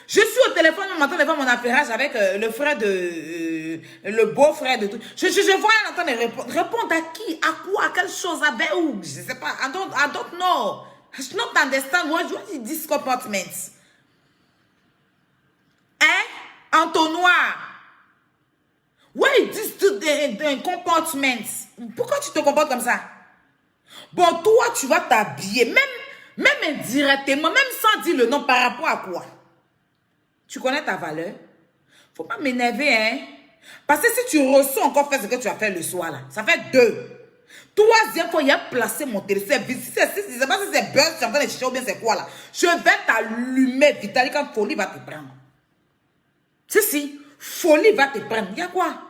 Je suis au téléphone, on m'entend devant mon affairage avec le frère de... le beau-frère de tout. Je vois un entendre répondre à qui? À quoi? À quelle chose? À ben où? Je sais pas. I don't know. I do not understand what is this comportment. Hein? Entonnoir. What is this comportment? Pourquoi tu te comportes comme ça? Bon, toi, tu vas t'habiller. Même indirectement, même sans dire le nom, par rapport à quoi? Tu connais ta valeur? Faut pas m'énerver, hein? Parce que si tu reçois encore faire ce que tu as fait le soir, là, ça fait 2. Troisième fois, il a placé mon téléphone. Je ne sais pas si c'est buzz, je suis en train de chercher ou bien c'est quoi, là. Je vais t'allumer, Vitali, quand folie va te prendre. Si, folie va te prendre. Il y a quoi?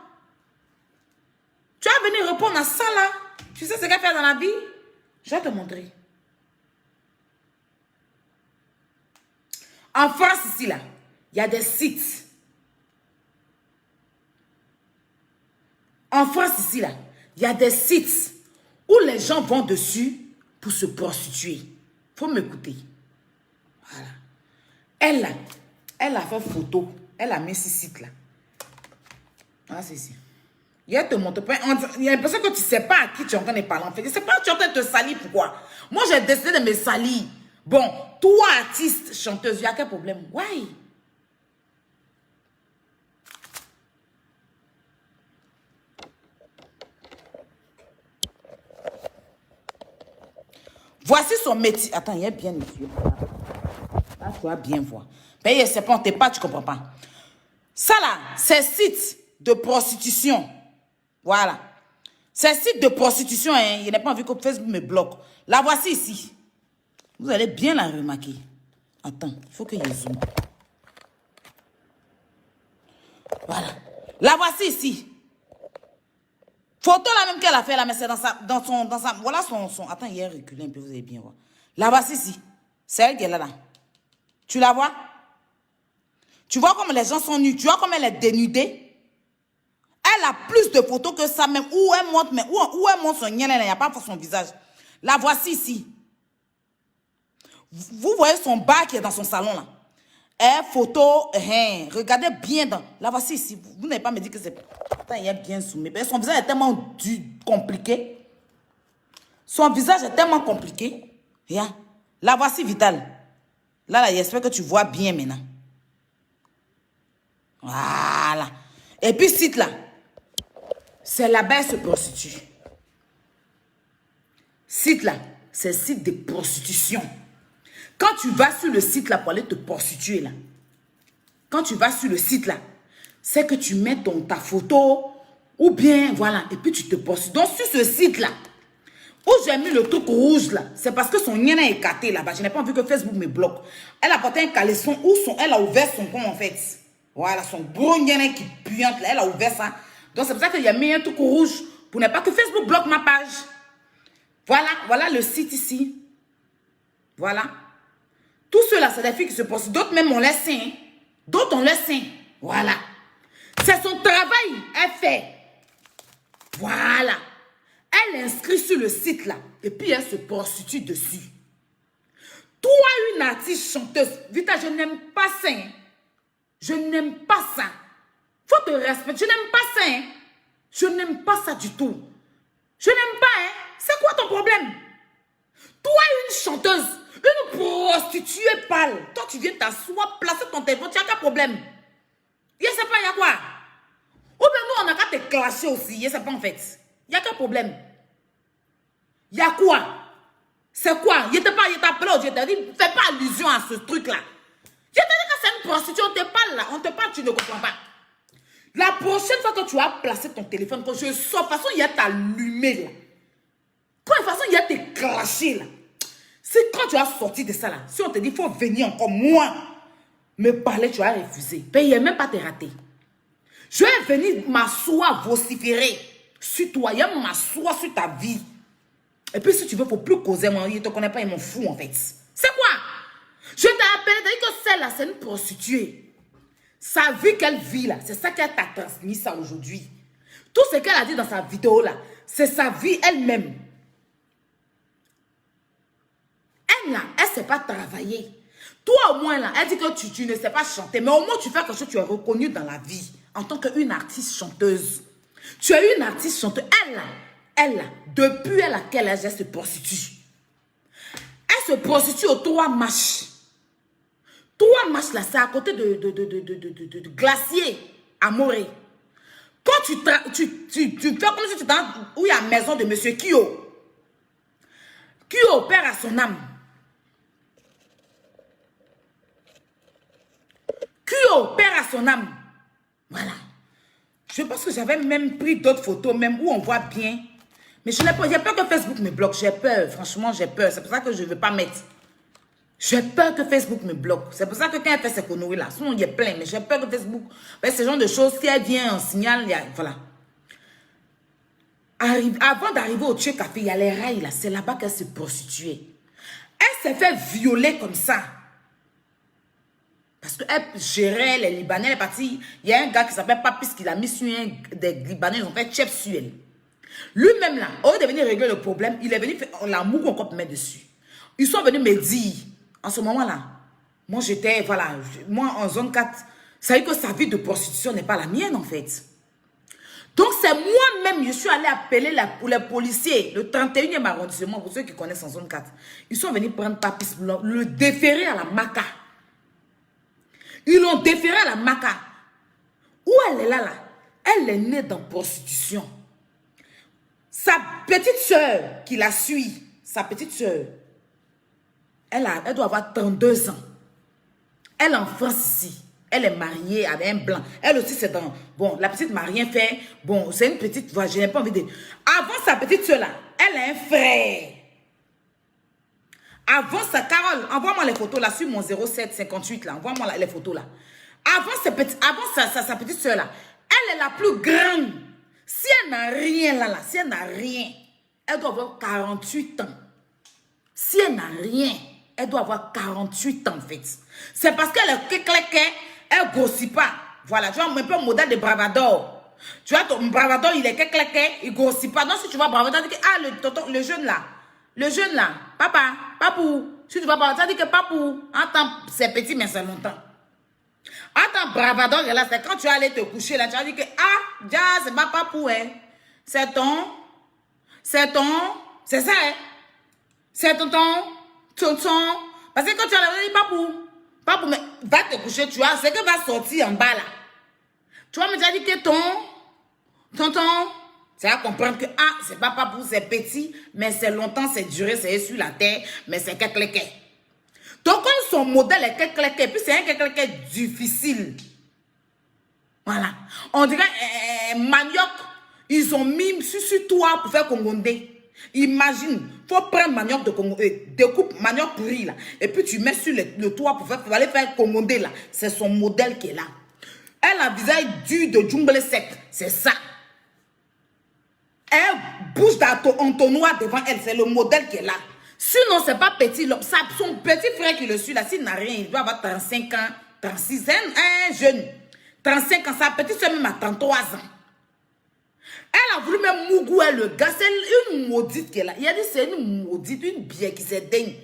Tu vas venir répondre à ça, là. Tu sais ce qu'elle fait dans la vie? Je vais te montrer. En France, ici, là, il y a des sites. En France, ici, là, il y a des sites où les gens vont dessus pour se prostituer. Il faut m'écouter. Voilà. Elle a fait photo. Elle a mis ce site, là. Ah, c'est ici. Il te montre pas. Il y a l'impression que tu ne sais pas à qui tu es en train de parler. En fait. Je ne sais pas, tu es en train de te salir. Pourquoi? Moi, j'ai décidé de me salir. Bon, toi, artiste, chanteuse, il y a quel problème? Why? Voici son métier. Attends, il est bien, monsieur. Là, tu vas bien voir. Mais c'est pas, on t'es pas, tu comprends pas. Ça là, c'est site de prostitution. Voilà. C'est site de prostitution, hein. Il n'est pas envie que Facebook me bloque. La voici ici. Vous allez bien la remarquer. Attends, il faut que je zoome. Voilà. La voici ici. Photo là même qu'elle a fait là, mais c'est dans son, voilà son, attends, il est reculé un peu, vous allez bien voir. La voici ici. C'est elle qui est là. Tu la vois? Tu vois comme les gens sont nus. Tu vois comme elle est dénudée? Elle a plus de photos que ça même. Où elle montre, mais où elle montre son nien, il n'y a pas son visage. La voici ici. Vous voyez son bas qui est dans son salon là. Elle photo, regardez bien dans. La voici ici. Vous n'avez pas me dit que c'est. Attends, il est bien soumis. Son visage est tellement compliqué. Son visage est tellement compliqué. Regarde. La voici Vital. Là, j'espère que tu vois bien maintenant. Voilà. Et puis, site là, c'est là-bas, elle se prostitue. Site là, c'est site de prostitution. Quand tu vas sur le site là pour aller te prostituer là, quand tu vas sur le site là, c'est que tu mets ta photo ou bien, voilà, et puis tu te prostitues. Donc, sur ce site là, où j'ai mis le truc rouge là, c'est parce que son lien est écarté là-bas. Je n'ai pas envie que Facebook me bloque. Elle a porté un caleçon où elle a ouvert son compte en fait. Voilà, son gros lien qui puante là, elle a ouvert ça. Donc, c'est pour ça qu'il y a mis un truc rouge pour ne pas que Facebook bloque ma page. Voilà, voilà le site ici. Voilà. Tout cela, c'est des filles qui se prostituent. D'autres même on les sait. D'autres on les sait. Voilà. C'est son travail. Elle fait. Voilà. Elle inscrit sur le site là. Et puis elle se prostitue dessus. Toi, une artiste chanteuse. Vita, je n'aime pas ça. Hein. Je n'aime pas ça. Faut te respecter. Je n'aime pas ça. Hein. Je n'aime pas ça du tout. Je n'aime pas. Hein. C'est quoi ton problème? Toi, une chanteuse, une prostituée pâle. Toi, tu viens t'asseoir, placer ton téléphone. Tu n'as qu'un problème. Je ne sais pas, il y a quoi? Ou bien nous, on a qu'à te clasher aussi. Je ne sais pas en fait. Il n'y a qu'un problème. Il y a quoi? C'est quoi? Je t'ai appelé, je t'ai dit, fais pas allusion à ce truc-là. Je t'ai dit que c'est une prostituée, on te parle là. On te parle, tu ne comprends pas. La prochaine fois que tu as placé ton téléphone, quand je sors, de toute façon, il y a t'allumé là. Quand de toute façon, il y a tes clashés là. C'est quand tu as sorti de ça là. Si on te dit, il faut venir encore, moi, me parler, tu as refusé. Il n'y a même pas te rater. Je vais venir m'asseoir, vociférer sur toi. Il y a m'asseoir sur ta vie. Et puis si tu veux, il ne faut plus causer. Moi, il ne te connaît pas, il m'en fout en fait. C'est quoi? Je t'ai appelé, t'as dit que celle-là, c'est une prostituée. Sa vie qu'elle vit là, c'est ça qu'elle t'a transmis ça aujourd'hui. Tout ce qu'elle a dit dans sa vidéo là, c'est sa vie elle-même. Elle là, elle ne sait pas travailler. Toi au moins là, elle dit que tu ne sais pas chanter, mais au moins tu fais quelque chose, tu es reconnue dans la vie en tant qu'une artiste chanteuse. Tu es une artiste chanteuse. Elle là, depuis à quel âge elle se prostitue. Elle se prostitue aux 3 Mars. 3 Mars là, c'est à côté de Glacier à Morée. Quand tu fais comme si tu dans où il y a la maison de monsieur Kyo. Kyo, père à son âme. Kyo, père à son âme. Voilà. Je pense que j'avais même pris d'autres photos, même où on voit bien. Mais je n'ai pas, j'ai peur que Facebook me bloque. J'ai peur, franchement, j'ai peur. C'est pour ça que je ne veux pas mettre. J'ai peur que Facebook me bloque. C'est pour ça que quand elle fait ces conneries là, sinon il y a plein, mais j'ai peur que Facebook, ben, ce genre de choses, si elle vient en signal, il y a, voilà. Avant d'arriver au Tché Café, il y a les rails là, c'est là-bas qu'elle s'est prostituée. Elle s'est fait violer comme ça. Parce qu'elle gérait les Libanais, elle est partie. Il y a un gars qui s'appelle Papis qui l'a mis sur un des Libanais, ils ont fait chef sur elle. Lui-même là, au lieu de venir régler le problème, il est venu faire l'amour qu'on peut mettre dessus. Ils sont venus me dire, en ce moment-là, moi j'étais, voilà, moi en zone 4, ça veut dire que sa vie de prostitution n'est pas la mienne en fait. Donc c'est moi-même, je suis allée appeler les policiers, le 31e arrondissement, pour ceux qui connaissent en zone 4. Ils sont venus prendre Papis, le déférer à la Maca. Ils l'ont déféré à la Maca. Où elle est là, elle est née dans prostitution. Sa petite soeur qui la suit, sa petite soeur, elle doit avoir 32 ans. Elle est en France ici. Elle est mariée avec un blanc. Elle aussi, c'est dans... Bon, la petite m'a rien fait. Bon, c'est une petite... Voilà, je n'ai pas envie de... Avant sa petite soeur là, elle a un frère. Avant sa... Carole, envoie-moi les photos là sur mon 0758 là. Envoie-moi les photos là. Avant sa petite soeur là, elle est la plus grande. Si elle n'a rien là, si elle n'a rien, elle doit avoir 48 ans. Si elle n'a rien, elle doit avoir 48 ans en fait. C'est parce qu'elle est claquée, elle ne grossit pas. Voilà, tu vois, un peu un modèle de Bravador. Tu vois, ton Bravador, il est claqué, il ne grossit pas. Donc si tu vois Bravador, tu dis que, ah, le jeune là, papa, papou. Si tu vois Bravador, tu dis que papou, attends, c'est petit, mais c'est longtemps. Attends, Bravador, là, c'est quand tu vas aller te coucher, là, tu vas dire que, ah, déjà, c'est pas papou, hein. C'est ça, hein. C'est tonton. Parce que quand tu vas aller dire papou, mais va te coucher, tu vois, c'est que va sortir en bas, là. Tu vas me dire que tonton, c'est à comprendre que, c'est pas pour ces petits, mais c'est longtemps, c'est duré, c'est sur la terre, mais c'est quelqu'un. Donc, quand son modèle est quelqu'un, puis c'est un quelqu'un difficile. Voilà. On dirait manioc, ils ont mis sur toi pour faire congondé. Imagine, il faut prendre manioc de Congo, découpe manioc pourri là, et puis tu mets sur le toit pour aller faire congondé là. C'est son modèle qui est là. Elle a visage dur de jungle sec, c'est ça. Elle bouge d'entonnoir devant elle, c'est le modèle qui est là. Sinon, c'est pas petit, son petit frère qui le suit là, s'il n'a rien, il doit avoir 35 ans, 36 ans, un jeune. 35 ans, sa petite soeur même à 33 ans. Elle a voulu même mougouer le gars, c'est une maudite qui est là. Il a dit c'est une maudite, une bière qui s'est dingue.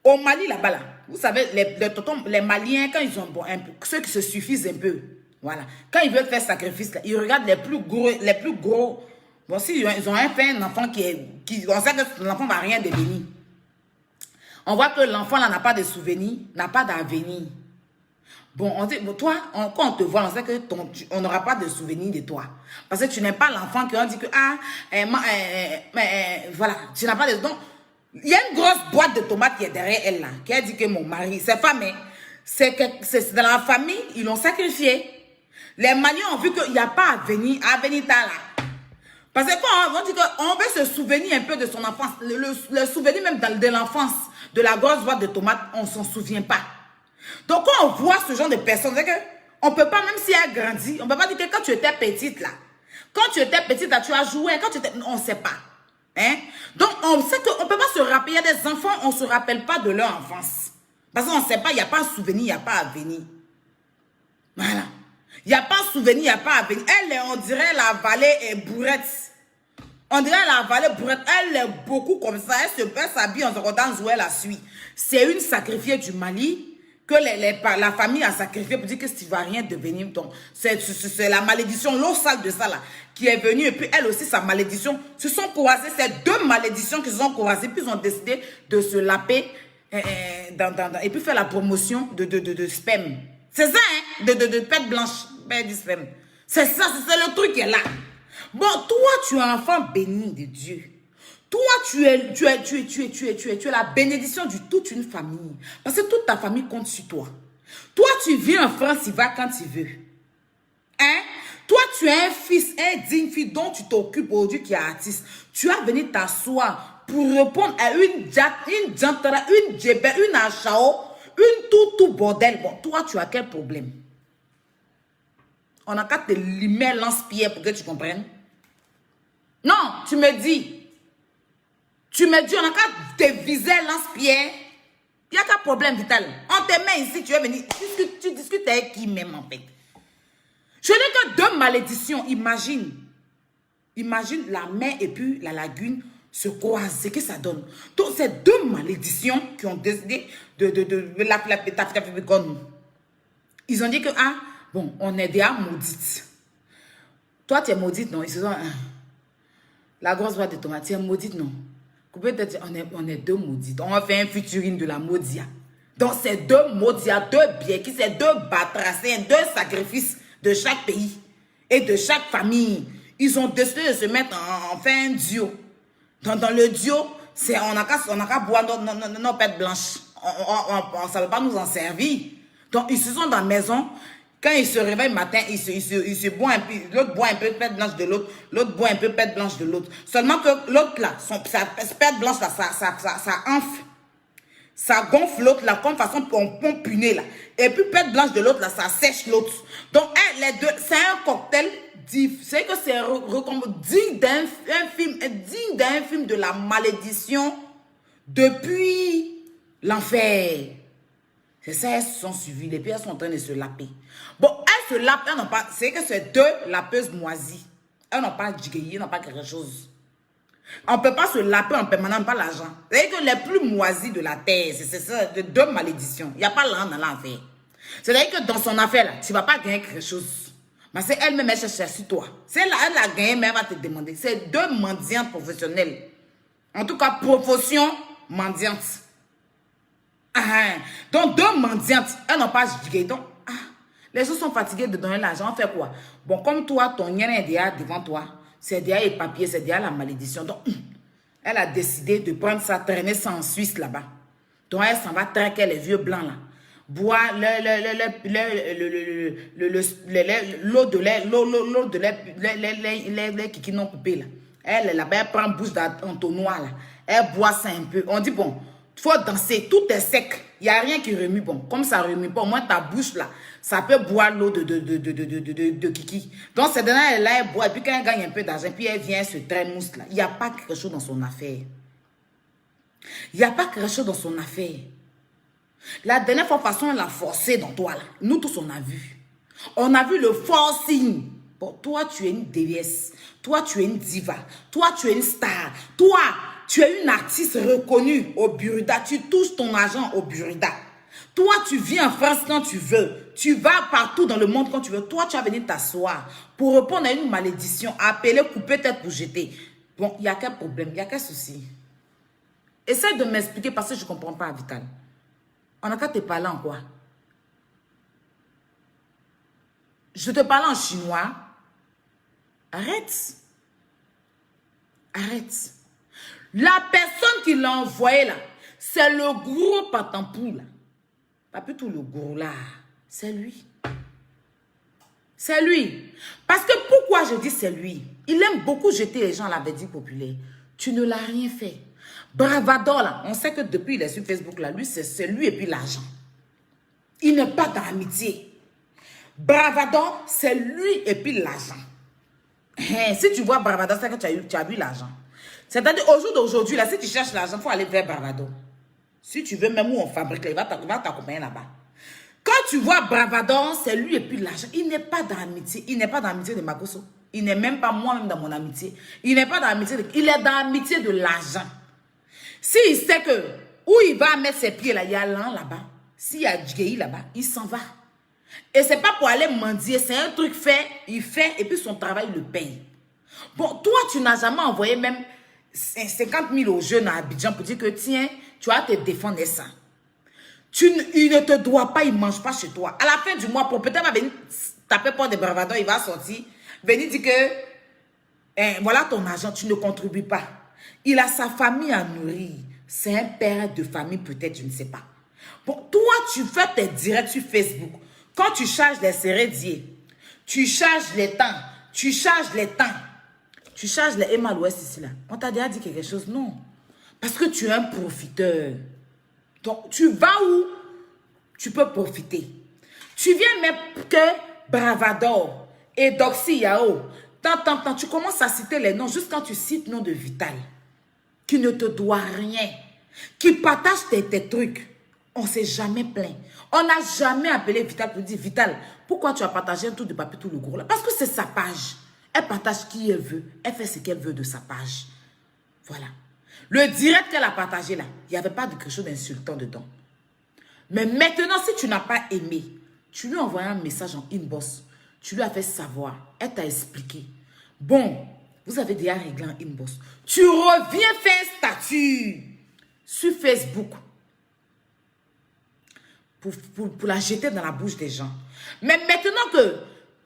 Au Mali là-bas là, vous savez, les Maliens, quand ils ont bon, un peu, ceux qui se suffisent un peu, voilà. Quand ils veulent faire sacrifice, là, ils regardent les plus gros. Bon, si ils ont fait un enfant on sait que l'enfant ne va rien devenir. On voit que l'enfant là n'a pas de souvenirs, n'a pas d'avenir. Bon, on dit, bon, toi, quand on te voit, on sait que on n'aura pas de souvenirs de toi. Parce que tu n'es pas l'enfant qui on dit que, voilà, tu n'as pas de... Donc, il y a une grosse boîte de tomates qui est derrière elle là, qui a dit que mon mari, c'est femme, c'est dans la famille, ils l'ont sacrifié. Les Maliens ont vu qu'il n'y a pas à venir là. Parce que quand on dit qu'on veut se souvenir un peu de son enfance, le souvenir même de l'enfance, de la grosse boîte de tomates, on ne s'en souvient pas. Donc quand on voit ce genre de personnes, on ne peut pas, même si elle grandit, on ne peut pas dire que quand tu étais petite là, tu as joué, on ne sait pas. Hein? Donc on sait qu'on ne peut pas se rappeler, il y a des enfants, on ne se rappelle pas de leur enfance. Parce qu'on ne sait pas, il n'y a pas de souvenir, il n'y a pas à venir. Voilà. Il n'y a pas de souvenir, il n'y a pas à venir. Elle, on dirait la vallée est bourrette. On dirait la vallée bourrette. Elle est beaucoup comme ça. Elle s'habille en se regardant où elle la suit. C'est une sacrifiée du Mali que la famille a sacrifié pour dire que tu ne vas rien devenir. Donc, c'est la malédiction, l'eau sale de ça là, qui est venue. Et puis, elle aussi, sa malédiction, se sont croisées. C'est deux malédictions qui se sont croisées. Puis, ils ont décidé de se laper et puis faire la promotion de sperme. C'est ça, hein? De pète blanche. C'est ça, c'est le truc qui est là. Bon, toi, tu es un enfant béni de Dieu. Toi, tu es la bénédiction de toute une famille. Parce que toute ta famille compte sur toi. Toi, tu viens en France, il va quand tu veux. Hein? Toi, tu es un fils, un digne fils dont tu t'occupes aujourd'hui qui est artiste. Tu as venu t'asseoir pour répondre à une jantara, une djébé, une achao, une tout bordel. Bon, toi, tu as quel problème? On n'a qu'à te limer lance-pierre pour que tu comprennes. Non, tu me dis, on n'a qu'à te viser lance-pierre. Il n'y a qu'un problème vital. On te met ici, tu es venu, tu discutes avec qui même en fait. Je n'ai que deux malédictions, imagine. Imagine la mer et puis la lagune se croisent, c'est que ça donne. Donc, ces deux malédictions qui ont décidé de la ils ont dit que, bon, on est déjà maudite. Toi, tu es maudite, non? Ils se sont, la grosse boîte de tomates, tu es maudite, non? Peut-être on est deux maudites. On va faire un featuring de la maudia. Donc, c'est deux maudia, deux biéquis, c'est deux batraciens, deux sacrifices de chaque pays et de chaque famille. Ils ont décidé de se mettre en faire un duo. Dans le duo, on n'a qu'à boire nos pètes blanches. Ça ne va pas nous en servir. Donc, ils se sont dans la maison. Quand ils se réveillent le matin, ils se boivent un peu. L'autre boit un peu de pète blanche de l'autre. L'autre boit un peu de pète blanche de l'autre. Seulement que l'autre là, sa pète blanche là, ça enfle. Ça gonfle l'autre là, comme façon pompuner là. Et puis pète blanche de l'autre là, ça sèche l'autre. Donc, les deux, c'est un cocktail. C'est que c'est digne d'un film de la malédiction depuis l'enfer. C'est ça, elles se sont suivies. Les filles sont en train de se laper. Bon, elles se lapent, elles n'ont pas. C'est que c'est deux lapeuses moisies. Elles n'ont pas gigayé, elles n'ont pas quelque chose. On ne peut pas se laper en permanent, pas l'argent. C'est que les plus moisies de la terre, c'est ça, de deux malédictions. Il n'y a pas l'argent dans l'affaire. C'est-à-dire que dans son affaire, là, tu ne vas pas gagner quelque chose. Mais c'est elle-même, elle cherche sur toi. C'est elle a gagné, mais elle va te demander. C'est deux mendiantes professionnelles. En tout cas, profession mendiante. Donc, deux mendiantes, elles n'ont pas gigé. Donc, Les gens sont fatigués de donner l'argent. On fait quoi? Bon, comme toi, ton nien est déjà devant toi. C'est déjà les papiers, c'est déjà la malédiction. Donc, elle a décidé de prendre ça, traîner ça en Suisse là-bas. Donc, elle s'en va traquer les vieux blancs là. Boire l'eau de lait, les kiki non coupés là. Elle là-bas, elle prend bouche d'entonnoir là. Elle boit ça un peu. On dit, bon, il faut danser, tout est sec. Il n'y a rien qui remue. Bon, comme ça ne remue pas, au moins ta bouche là, ça peut boire l'eau de kiki. Donc, cette dernière, là, elle boit. Et puis, quand elle gagne un peu d'argent, puis elle vient se traîner mousse là. Il n'y a pas quelque chose dans son affaire. Il n'y a pas quelque chose dans son affaire. La dernière fois, façon, elle a forcé dans toi là. Nous tous, on a vu. On a vu le forcing. Bon, toi, tu es une déesse. Toi, tu es une diva. Toi, tu es une star. Toi, tu es une artiste reconnue au Burida. Tu touches ton argent au Burida. Toi, tu viens en France quand tu veux. Tu vas partout dans le monde quand tu veux. Toi, tu vas venir t'asseoir pour répondre à une malédiction, appeler, couper tête pour jeter. Bon, il y a quel problème? Il y a quel souci? Essaye de m'expliquer parce que je ne comprends pas, Vital. On n'a qu'à te parler en quoi? Je te parle en chinois. Arrête. Arrête. La personne qui l'a envoyé là, c'est le gros patampou là. Pas plutôt le gros là. C'est lui. C'est lui. Parce que pourquoi je dis c'est lui? Il aime beaucoup jeter les gens à la vedie populaire. Tu ne l'as rien fait. Bravador là, on sait que depuis il est sur Facebook là, lui c'est lui et puis l'argent. Il n'est pas dans l'amitié. Bravador, c'est lui et puis l'argent. Si tu vois Bravador, c'est que tu as vu l'argent. C'est-à-dire, au jour d'aujourd'hui, là, si tu cherches l'argent, il faut aller vers Bravador. Si tu veux, même où on fabrique, il va t'accompagner là-bas. Quand tu vois Bravador, c'est lui et puis l'argent. Il n'est pas dans l'amitié. Il n'est pas dans l'amitié de Makoso. Il n'est même pas moi-même dans mon amitié. Il n'est pas dans l'amitié de... Il est dans l'amitié de l'argent. S'il sait que où il va mettre ses pieds là, il y a l'an là-bas. S'il y a Djigei là-bas, il s'en va. Et c'est pas pour aller mendier, c'est un truc fait, il fait et puis son travail le paye. Bon, toi, tu n'as jamais envoyé même 50 000 aux jeunes à Abidjan pour dire que tiens, tu vas te défendre ça. Il ne te doit pas, il ne mange pas chez toi. À la fin du mois, pour peut-être venir taper pour des bravadors, il va sortir, venir dire que voilà ton argent, tu ne contribues pas. Il a sa famille à nourrir. C'est un père de famille peut-être, je ne sais pas. Bon, toi, tu fais tes directs sur Facebook. Quand tu charges les cérédiers, tu charges les temps, tu charges les Emma l'Ouest ici là. On t'a déjà dit quelque chose? Non. Parce que tu es un profiteur. Donc, tu vas où tu peux profiter. Tu viens même que Bravador et Doxy Yao. Tant, tu commences à citer les noms juste quand tu cites le nom de Vital. Qui ne te doit rien. Qui partage tes trucs. On ne s'est jamais plaint. On n'a jamais appelé Vital pour dire, Vital, pourquoi tu as partagé un truc de papier tout le gros là? Parce que c'est sa page. Elle partage qui elle veut. Elle fait ce qu'elle veut de sa page. Voilà. Le direct qu'elle a partagé là, il n'y avait pas de quelque chose d'insultant dedans. Mais maintenant, si tu n'as pas aimé, tu lui as envoyé un message en inbox. Tu lui as fait savoir. Elle t'a expliqué. Bon, vous avez déjà réglé en inbox. Tu reviens faire un statut sur Facebook. Pour la jeter dans la bouche des gens. Mais maintenant que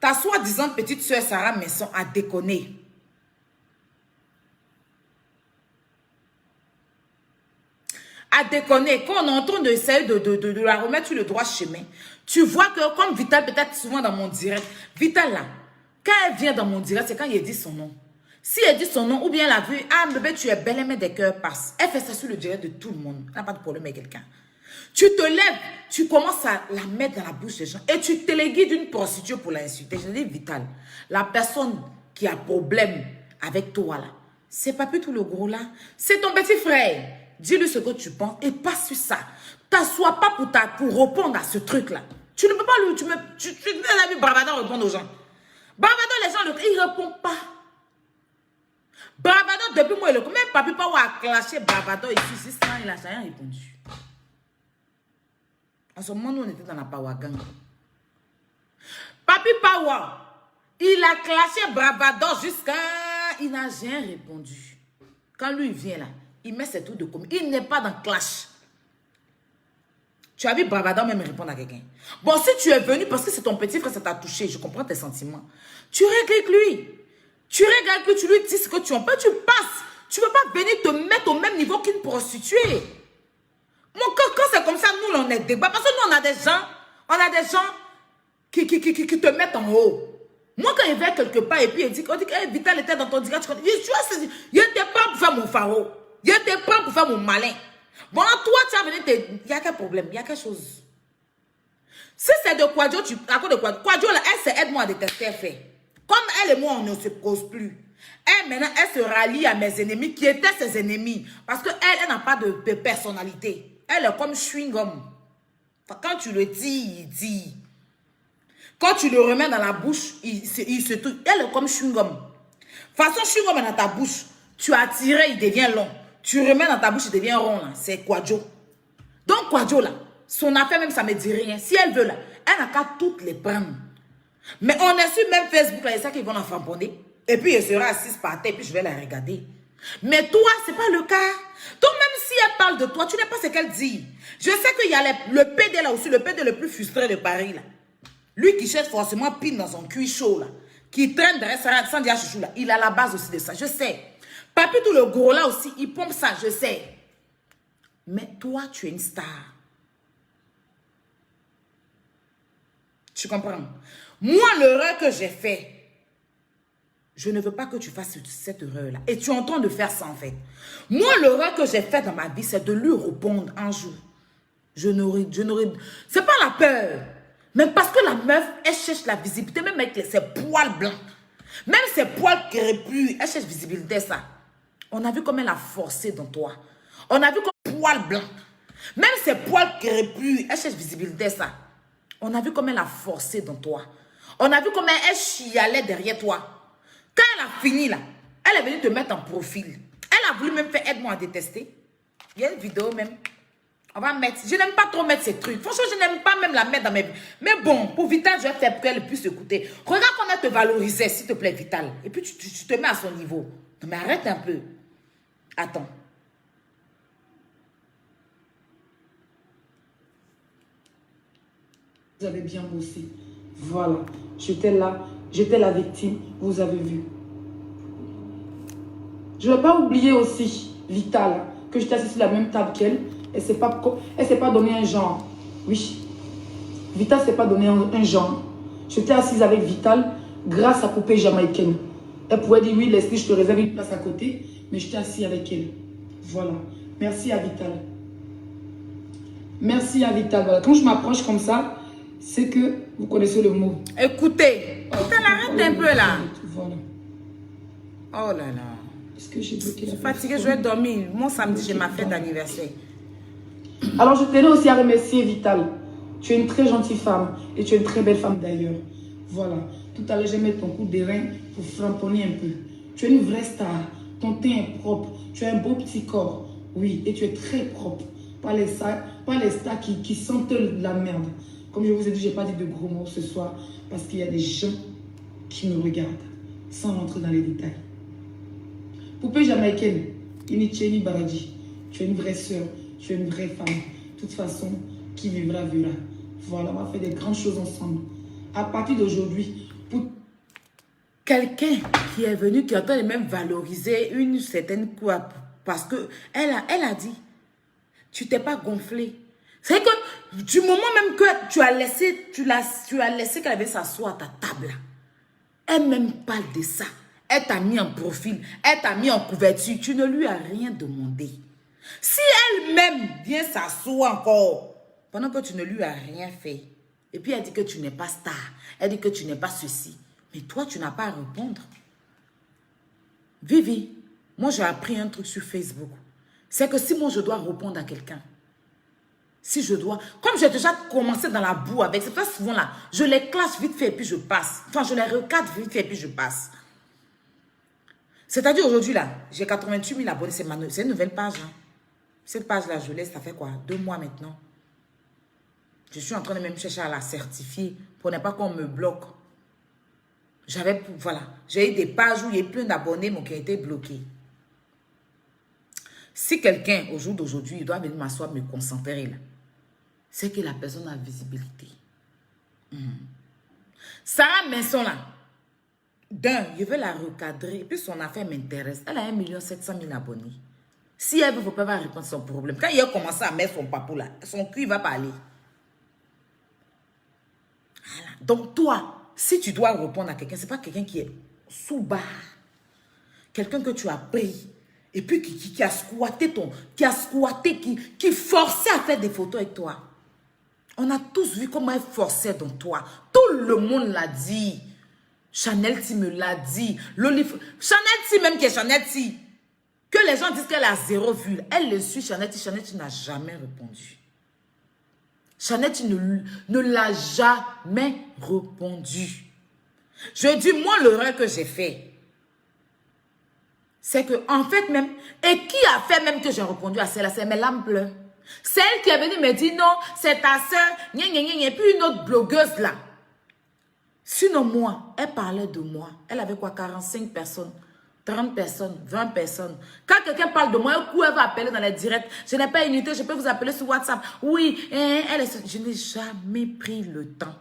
ta soi-disant petite soeur Sarah Messon a déconné, quand on est en train d'essayer de la remettre sur le droit chemin, tu vois que comme Vital peut-être souvent dans mon direct, Vital là, quand elle vient dans mon direct, c'est quand il dit son nom. Si elle dit son nom ou bien elle a vu, ah bébé tu es belle, mais des cœurs passent. Elle fait ça sur le direct de tout le monde. Elle n'a pas de problème avec quelqu'un. Tu te lèves, tu commences à la mettre dans la bouche des gens et tu téléguides d'une prostituée pour l'insulter. Je dis Vital, la personne qui a problème avec toi là, c'est pas plus tout le gros là, c'est ton petit frère. Dis-lui ce que tu penses et pas sur ça. T'assois pas pour répondre à ce truc là. Tu ne peux pas lui, tu as vu Bravador répondre aux gens. Bravador, les gens, il répond pas. Bravador, depuis moi, même Papi Pawa a clashé Bravador ici, il n'a rien répondu. En ce moment, nous, on était dans la Pawa Gang. Papi Pawa, il a clashé Bravador jusqu'à... Il n'a rien répondu. Quand lui, il vient là, il met ses trucs de commis. Il n'est pas dans clash. Tu as vu Bravada même répondre à quelqu'un. Bon, si tu es venu parce que c'est ton petit frère, ça t'a touché, je comprends tes sentiments. Tu règles avec lui. Tu règles avec lui, tu lui dis ce que tu en peux, tu passes. Tu ne veux pas venir te mettre au même niveau qu'une prostituée. Quand c'est comme ça, nous, on est débat. Parce que nous, on a des gens qui te mettent en haut. Moi, quand il va quelque part et puis il dit que hey, Vital était dans ton direct, tu vois, il était pas pour faire mon pharaon. Il était pas pour faire mon malin. Bon, toi, tu as venu te... Il y a quel problème? Il y a quelque chose. Si c'est de Kwadjo, à cause de Kwadjo, Kwadjo, là, elle se aide-moi à détester, elle fait. Comme elle et moi, on ne se cause plus. Elle, maintenant, elle se rallie à mes ennemis qui étaient ses ennemis. Parce qu'elle, elle n'a pas de personnalité. Elle est comme chewing-gum. Quand tu le dis, il dit. Quand tu le remets dans la bouche, il se touche. Elle est comme chewing-gum. Façon chewing-gum est dans ta bouche. Tu as tiré, il devient long. Tu remets dans ta bouche, il devient rond. C'est Kwadjo. Donc Kwadjo, là, son affaire même, ça ne me dit rien. Si elle veut, là, elle n'a qu'à toutes les prendre. Mais on est sur même Facebook, là, il y a ça qu'ils vont la famponner. Et puis, elle sera assise par terre, et puis je vais la regarder. Mais toi, ce n'est pas le cas. Donc, même si elle parle de toi, tu n'es pas ce qu'elle dit. Je sais qu'il y a le PD là aussi, le PD le plus frustré de Paris, là. Lui qui cherche forcément pile dans son cuir chaud, là. Qui traîne derrière sans dire chouchou, là. Il a la base aussi de ça, je sais. Papi, tout le gros là aussi, il pompe ça, je sais. Mais toi, tu es une star. Tu comprends? Moi, l'erreur que j'ai fait, je ne veux pas que tu fasses cette erreur-là. Et tu es en train de faire ça, en fait. Moi, l'erreur que j'ai faite dans ma vie, c'est de lui répondre un jour. Je n'aurais... C'est pas la peur. Mais parce que la meuf, elle cherche la visibilité, même avec ses poils blancs. Même ses poils crépus, elle cherche visibilité, ça. On a vu comme elle a forcé dans toi. On a vu comme poils blancs. Même ses poils crépus, elle cherche visibilité, ça. On a vu comme elle a forcé dans toi. On a vu comment elle chialait derrière toi. Quand elle a fini là, elle est venue te mettre en profil. Elle a voulu même faire aide-moi à détester. Il y a une vidéo même. On va mettre. Je n'aime pas trop mettre ces trucs. Franchement, je n'aime pas même la mettre dans mes... Mais bon, pour Vital, je vais faire pour qu'elle puisse écouter. Regarde comment elle te valorisait, s'il te plaît, Vital. Et puis tu te mets à son niveau. Non mais arrête un peu. Attends. Vous avez bien bossé. Voilà. J'étais là. J'étais la victime. Vous avez vu. Je ne vais pas oublier aussi, Vital, que j'étais assise sur la même table qu'elle. Elle ne s'est pas donné un genre. Oui. Vital ne s'est pas donné un genre. J'étais assise avec Vital grâce à Poupée Jamaïcaine. Elle pouvait dire, oui, Leslie, je te réserve une place à côté. Mais j'étais assise avec elle. Voilà. Merci à Vital. Merci à Vital. Voilà. Quand je m'approche comme ça, c'est que vous connaissez le mot. Écoutez. Vital, arrête un peu là. Voilà. Oh là là. Est-ce que j'ai bloqué la... Je suis fatiguée, je vais dormir. Mon samedi, j'ai ma fête d'anniversaire. Alors, je tenais aussi à remercier Vital. Tu es une très gentille femme et tu es une très belle femme d'ailleurs. Voilà. Tout à l'heure, j'ai mis ton coup de rein pour framponner un peu. Tu es une vraie star. Ton teint est propre. Tu as un beau petit corps. Oui, et tu es très propre. Pas les stars qui sentent la merde. Comme je vous ai dit, je n'ai pas dit de gros mots ce soir parce qu'il y a des gens qui me regardent sans rentrer dans les détails. Poupée jamaïcaine, Inicheni Baradji, tu es une vraie sœur, tu es une vraie femme. De toute façon, qui vivra, verra. Voilà, on va faire des grandes choses ensemble. À partir d'aujourd'hui, pour... Quelqu'un qui est venu, qui entend même valoriser une certaine quoi, parce que elle a dit, tu t'es pas gonflé. C'est que du moment même que tu as laissé qu'elle avait s'asseoir à ta table, elle même parle de ça. Elle t'a mis en profil, elle t'a mis en couverture, tu ne lui as rien demandé. Si elle-même vient s'asseoir encore, pendant que tu ne lui as rien fait, et puis elle dit que tu n'es pas star, elle dit que tu n'es pas ceci, mais toi tu n'as pas à répondre. Vivi, moi j'ai appris un truc sur Facebook, c'est que si moi je dois répondre à quelqu'un, si je dois, comme j'ai déjà commencé dans la boue avec, c'est pas souvent là, je les classe vite fait et puis je passe, enfin je les recadre vite fait et puis je passe. C'est-à-dire aujourd'hui, là, j'ai 88 000 abonnés. C'est une nouvelle page. Hein. Cette page-là, je laisse, ça fait quoi? 2 mois maintenant. Je suis en train de même chercher à la certifier pour ne pas qu'on me bloque. Voilà. J'ai eu des pages où il y a plein d'abonnés, mais qui ont été bloqués. Si quelqu'un, au jour d'aujourd'hui, il doit venir m'asseoir, me concentrer là. c'est que la personne a visibilité. Sarah Manson là, je vais la recadrer, puis son affaire m'intéresse. Elle a 1 700 000 abonnés. Si elle veut, il ne faut pas répondre à son problème. Quand il a commencé à mettre son papou là, son cul va parler. Voilà. Donc toi, si tu dois répondre à quelqu'un, ce n'est pas quelqu'un qui est sous bas. Quelqu'un que tu as pris. Et puis qui a squatté qui forçait à faire des photos avec toi. On a tous vu comment elle forçait dans toi. Tout le monde l'a dit. Chanel T me l'a dit. Chanel T même qui est Chanel T. Que les gens disent qu'elle a 0 vue. Elle le suit Chanel T. Chanel T n'a jamais répondu. Chanel T ne l'a jamais répondu. Je dis, moi, l'erreur que j'ai fait, c'est que, en fait, même, et qui a fait même que j'ai répondu à celle-là, c'est mes lames bleues. C'est elle qui est venue me dire, non, c'est ta soeur, et puis une autre blogueuse là. Sinon, moi, elle parlait de moi. Elle avait quoi, 45 personnes, 30 personnes, 20 personnes. Quand quelqu'un parle de moi, elle va appeler dans les directs. Je n'ai pas unité, je peux vous appeler sur WhatsApp. Oui, je n'ai jamais pris le temps.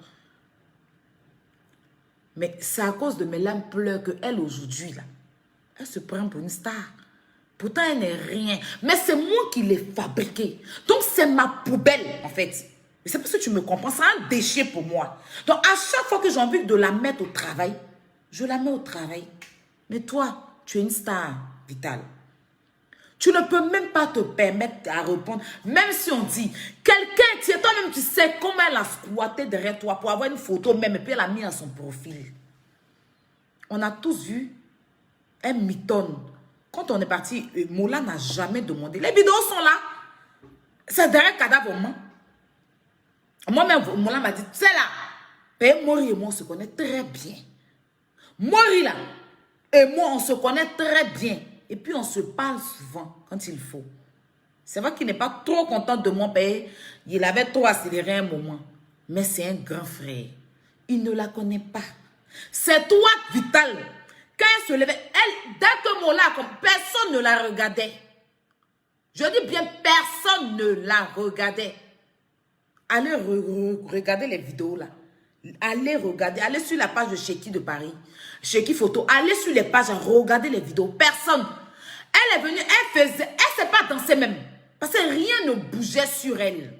Mais c'est à cause de mes lames pleurs qu'elle, aujourd'hui, là, elle se prend pour une star. Pourtant, elle n'est rien. Mais c'est moi qui l'ai fabriquée. Donc, c'est ma poubelle, en fait. Et c'est parce que tu me comprends. C'est un déchet pour moi. Donc, à chaque fois que j'ai envie de la mettre au travail, je la mets au travail. Mais toi, tu es une star, Vital. Tu ne peux même pas te permettre à répondre. Même si on dit, quelqu'un, toi-même, tu sais comment elle a squatté derrière toi pour avoir une photo même. Et puis, elle a mis à son profil. On a tous vu. Elle mitonne. Quand on est parti, Mola n'a jamais demandé. Les vidéos sont là. C'est derrière cadavre. Moi-même, Mola m'a dit, c'est là. Et Mori et moi, on se connaît très bien. Mori là. Et moi, on se connaît très bien. Et puis, on se parle souvent quand il faut. C'est vrai qu'il n'est pas trop content de mon père. Il avait trop accéléré un moment. Mais c'est un grand frère. Il ne la connaît pas. C'est toi, Vital. Quand elle se levait, dès que Mola, comme personne ne la regardait. Je dis bien, personne ne la regardait. Allez regarder les vidéos là. Allez regarder, allez sur la page de Cheki de Paris. Cheki Photo, allez sur les pages, regardez les vidéos. Personne. Elle est venue, elle ne sait pas danser même. Parce que rien ne bougeait sur elle.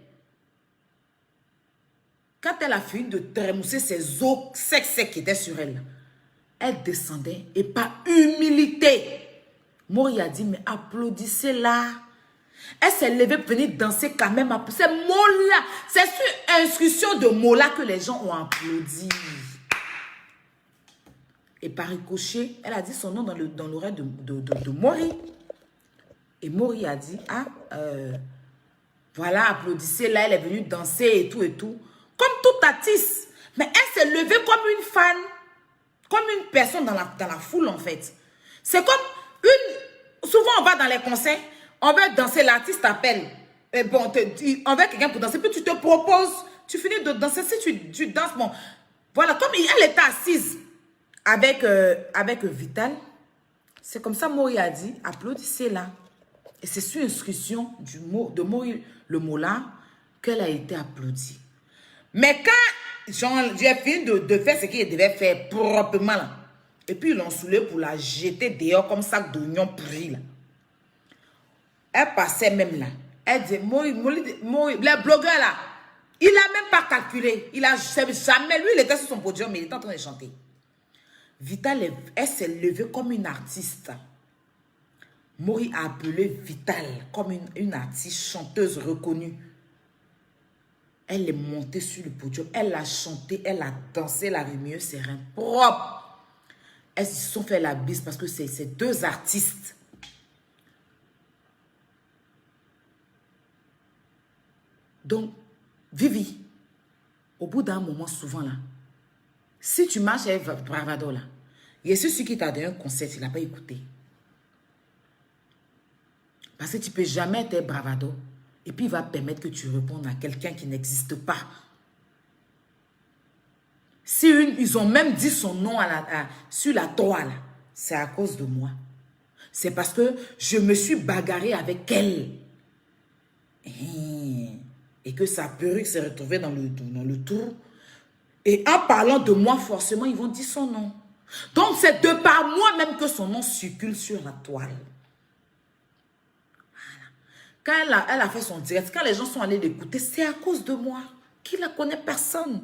Quand elle a fini de trémousser ses os secs qui étaient sur elle, elle descendait et par humilité. Mori a dit, mais applaudissez-la. Elle s'est levée pour venir danser quand même. C'est Mola. C'est sur instruction de Mola que les gens ont applaudi. Et par ricochet, elle a dit son nom dans l'oreille de Mori. Et Mori a dit, voilà, applaudissez-la. Elle est venue danser et tout et tout. Comme tout artiste. Mais elle s'est levée comme une fan. Comme une personne dans la foule, en fait. C'est comme une... Souvent, on va dans les concerts, on veut danser, l'artiste t'appelle. Bon, on veut quelqu'un pour danser, puis tu te proposes, tu finis de danser. Si tu danses, bon... Voilà, comme elle était assise avec Vital, c'est comme ça Mori a dit, applaudissez-la. Et c'est sur instruction de Mori, le Mola, qu'elle a été applaudie. Mais quand... j'ai fini de faire ce qu'il devait faire proprement là. Et puis ils l'ont saoulé pour la jeter dehors comme sac d'oignon pourri là. Elle passait même là. Elle dit, les blogueurs là, il n'a même pas calculé. Il a jamais, lui il était sur son podium mais il était en train de chanter. Vital, elle s'est levée comme une artiste. Mori a appelé Vital comme une artiste chanteuse reconnue. Elle est montée sur le podium, elle a chanté, elle a dansé, elle a remué ses reins propres. Elles se sont fait la bise parce que c'est deux artistes. Donc, Vivi, au bout d'un moment, souvent là, si tu marches avec Bravado là, il y a celui qui t'a donné un concert, il n'a pas écouté. Parce que tu ne peux jamais être Bravado. Et puis, il va permettre que tu répondes à quelqu'un qui n'existe pas. Si ils ont même dit son nom sur la toile, c'est à cause de moi. C'est parce que je me suis bagarrée avec elle. et que sa perruque s'est retrouvée dans le trou. Et en parlant de moi, forcément, ils vont dire son nom. Donc, c'est de par moi-même que son nom circule sur la toile. Voilà. Quand elle a fait son direct, quand les gens sont allés l'écouter, c'est à cause de moi. Qui la connaît? Personne.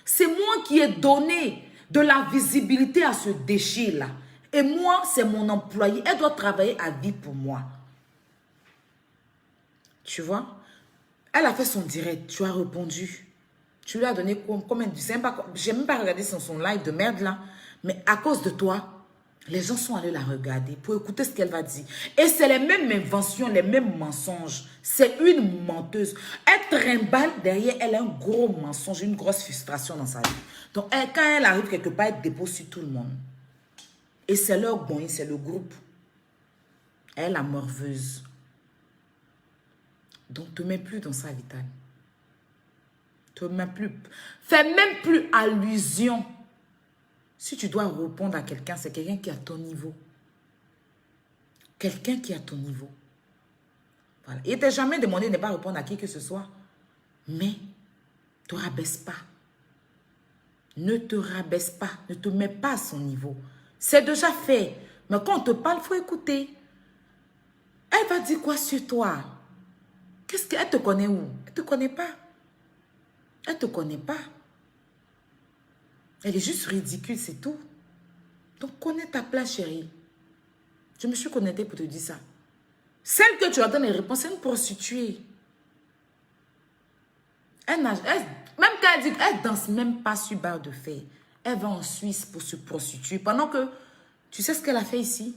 C'est moi qui ai donné de la visibilité à ce déchet-là. Et moi, c'est mon employé. Elle doit travailler à vie pour moi. Tu vois? Elle a fait son direct. Tu as répondu. Tu lui as donné combien de... Je n'ai même pas regardé son live de merde là. Mais à cause de toi, les gens sont allés la regarder pour écouter ce qu'elle va dire. Et c'est les mêmes inventions, les mêmes mensonges. C'est une menteuse. Elle trimballe derrière elle un gros mensonge, une grosse frustration dans sa vie. Donc quand elle arrive quelque part, elle dépose sur tout le monde. Et c'est leur bon, c'est le groupe. Elle est la morveuse. Donc, ne te mets plus dans ça, Vital. Te mets plus. Fais même plus allusion. Si tu dois répondre à quelqu'un, c'est quelqu'un qui est à ton niveau. Quelqu'un qui est à ton niveau. Voilà. Il ne t'a jamais demandé de ne pas répondre à qui que ce soit. Mais, ne te rabaisse pas. Ne te rabaisse pas. Ne te mets pas à son niveau. C'est déjà fait. Mais quand on te parle, il faut écouter. Elle va dire quoi sur toi? Qu'est-ce qu'elle te connaît où? Elle ne te connaît pas. Elle ne te connaît pas. Elle est juste ridicule, c'est tout. Donc, connais ta place, chérie. Je me suis connectée pour te dire ça. Celle que tu as donné les réponses, c'est une prostituée. Même quand elle dit qu'elle ne danse même pas sur barre de fer, elle va en Suisse pour se prostituer. Pendant que, tu sais ce qu'elle a fait ici?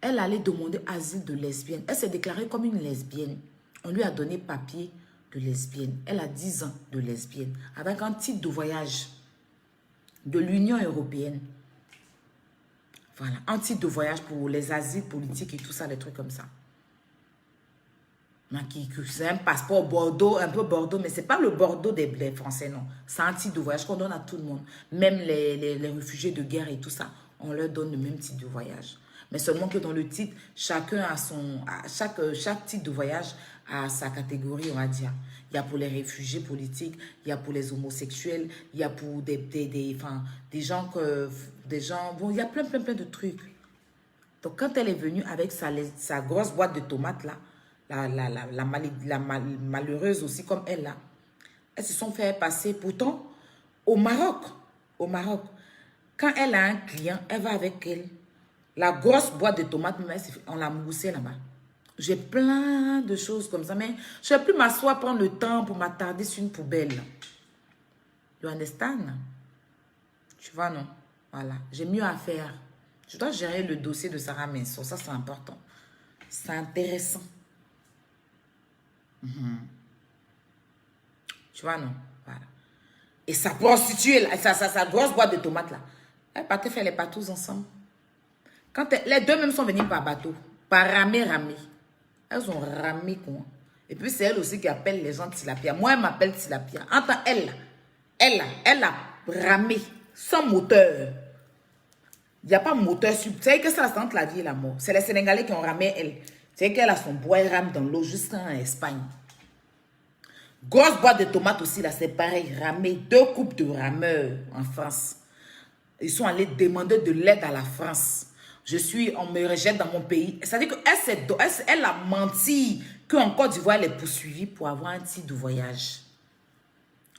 Elle allait demander asile de lesbienne. Elle s'est déclarée comme une lesbienne. On lui a donné papier de lesbienne. Elle a 10 ans de lesbienne. Avec un titre de voyage de l'Union européenne. Voilà. Un titre de voyage pour les asiles politiques et tout ça, des trucs comme ça. C'est un passeport Bordeaux, un peu Bordeaux, mais ce n'est pas le Bordeaux des Français, non. C'est un titre de voyage qu'on donne à tout le monde. Même les réfugiés de guerre et tout ça, on leur donne le même titre de voyage. Mais seulement que dans le titre, chacun a chaque titre de voyage a sa catégorie, on va dire. Il y a pour les réfugiés politiques, il y a pour les homosexuels, il y a pour des gens, bon, il y a plein de trucs. Donc, quand elle est venue avec sa grosse boîte de tomates, là, la malheureuse aussi comme elle, là, elles se sont fait passer pourtant au Maroc. Au Maroc. Quand elle a un client, elle va avec elle. La grosse boîte de tomates, on l'a moussée là-bas. J'ai plein de choses comme ça, mais je ne vais plus m'asseoir, prendre le temps pour m'attarder sur une poubelle. You understand? Tu vois, non? Voilà. J'ai mieux à faire. Je dois gérer le dossier de Sarah Mensonge. Ça, c'est important. C'est intéressant. Tu vois, non? Voilà. Et sa prostituée, sa grosse boîte de tomates, là, elle partait faire les patous ensemble. Quand les deux même sont venus par bateau, par ramé. Elles ont ramé quoi. Et puis c'est elle aussi qui appelle les gens tilapia. Moi, elle m'appelle tilapia. Entends, elle a ramé sans moteur. Il n'y a pas de moteur sur. Tu sais que ça, c'est entre la vie et la mort. C'est les Sénégalais qui ont ramé elle. Tu sais qu'elle a son bois, elle rame dans l'eau jusqu'en Espagne. Grosse boîte de tomates aussi, là, c'est pareil. Ramé, 2 coupes de rameurs en France. Ils sont allés demander de l'aide à la France. On me rejette dans mon pays. C'est-à-dire qu'elle a menti qu'en Côte d'Ivoire, elle est poursuivie pour avoir un titre de voyage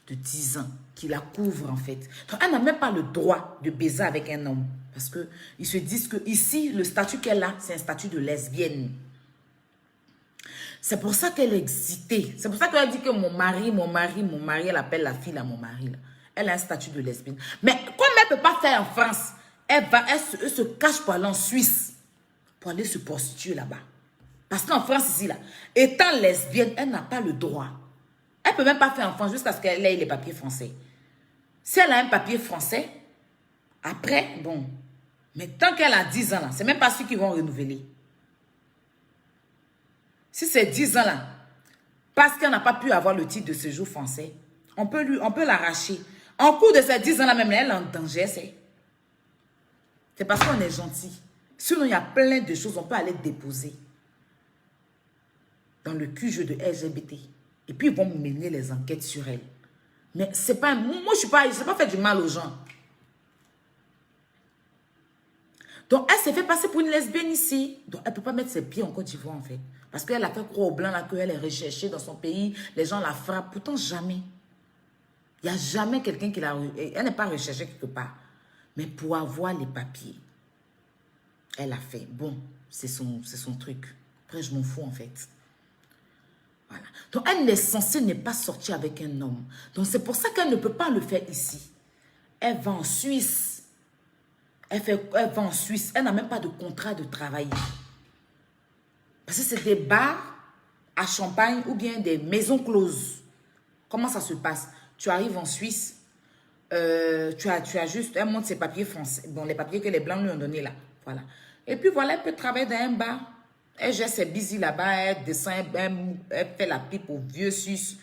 de 10 ans qui la couvre en fait. Donc, elle n'a même pas le droit de baiser avec un homme. Parce qu'ils se disent que ici, le statut qu'elle a, c'est un statut de lesbienne. C'est pour ça qu'elle est excitée. C'est pour ça qu'elle dit que mon mari, elle appelle la fille à mon mari. Là. Elle a un statut de lesbienne. Mais comme elle ne peut pas faire en France, elle se cache pour aller en Suisse, pour aller se prostituer là-bas. Parce qu'en France, ici, là, étant lesbienne, elle n'a pas le droit. Elle ne peut même pas faire en France jusqu'à ce qu'elle ait les papiers français. Si elle a un papier français, après, bon. Mais tant qu'elle a 10 ans, là, c'est même pas ceux qui vont renouveler. Si c'est 10 ans, là, parce qu'elle n'a pas pu avoir le titre de séjour français, on peut l'arracher. En cours de ces 10 ans-là, même, elle est en danger, c'est parce qu'on est gentil. Sinon, il y a plein de choses, on peut aller déposer dans le QG de LGBT. Et puis, ils vont mener les enquêtes sur elle. Mais c'est pas... Moi, je ne sais pas faire du mal aux gens. Donc, elle s'est fait passer pour une lesbienne ici. Donc, elle ne peut pas mettre ses pieds en Côte d'Ivoire, en fait. Parce qu'elle a fait croire aux Blancs là qu'elle est recherchée dans son pays. Les gens la frappent. Pourtant, jamais. Il n'y a jamais quelqu'un qui l'a... Elle n'est pas recherchée quelque part. Mais pour avoir les papiers, elle a fait. Bon, c'est son truc. Après, je m'en fous, en fait. Voilà. Donc, elle est censée ne pas sortir avec un homme. Donc, c'est pour ça qu'elle ne peut pas le faire ici. Elle va en Suisse. Elle va en Suisse. Elle n'a même pas de contrat de travail. Parce que c'est des bars à Champagne ou bien des maisons closes. Comment ça se passe? Tu arrives en Suisse, tu as juste... Elle montre ses papiers français. Bon, les papiers que les Blancs lui ont donnés là. Voilà. Et puis voilà, elle peut travailler dans un bar. Elle gère ses busy là-bas. Elle descend, elle fait la pipe aux vieux Suisses.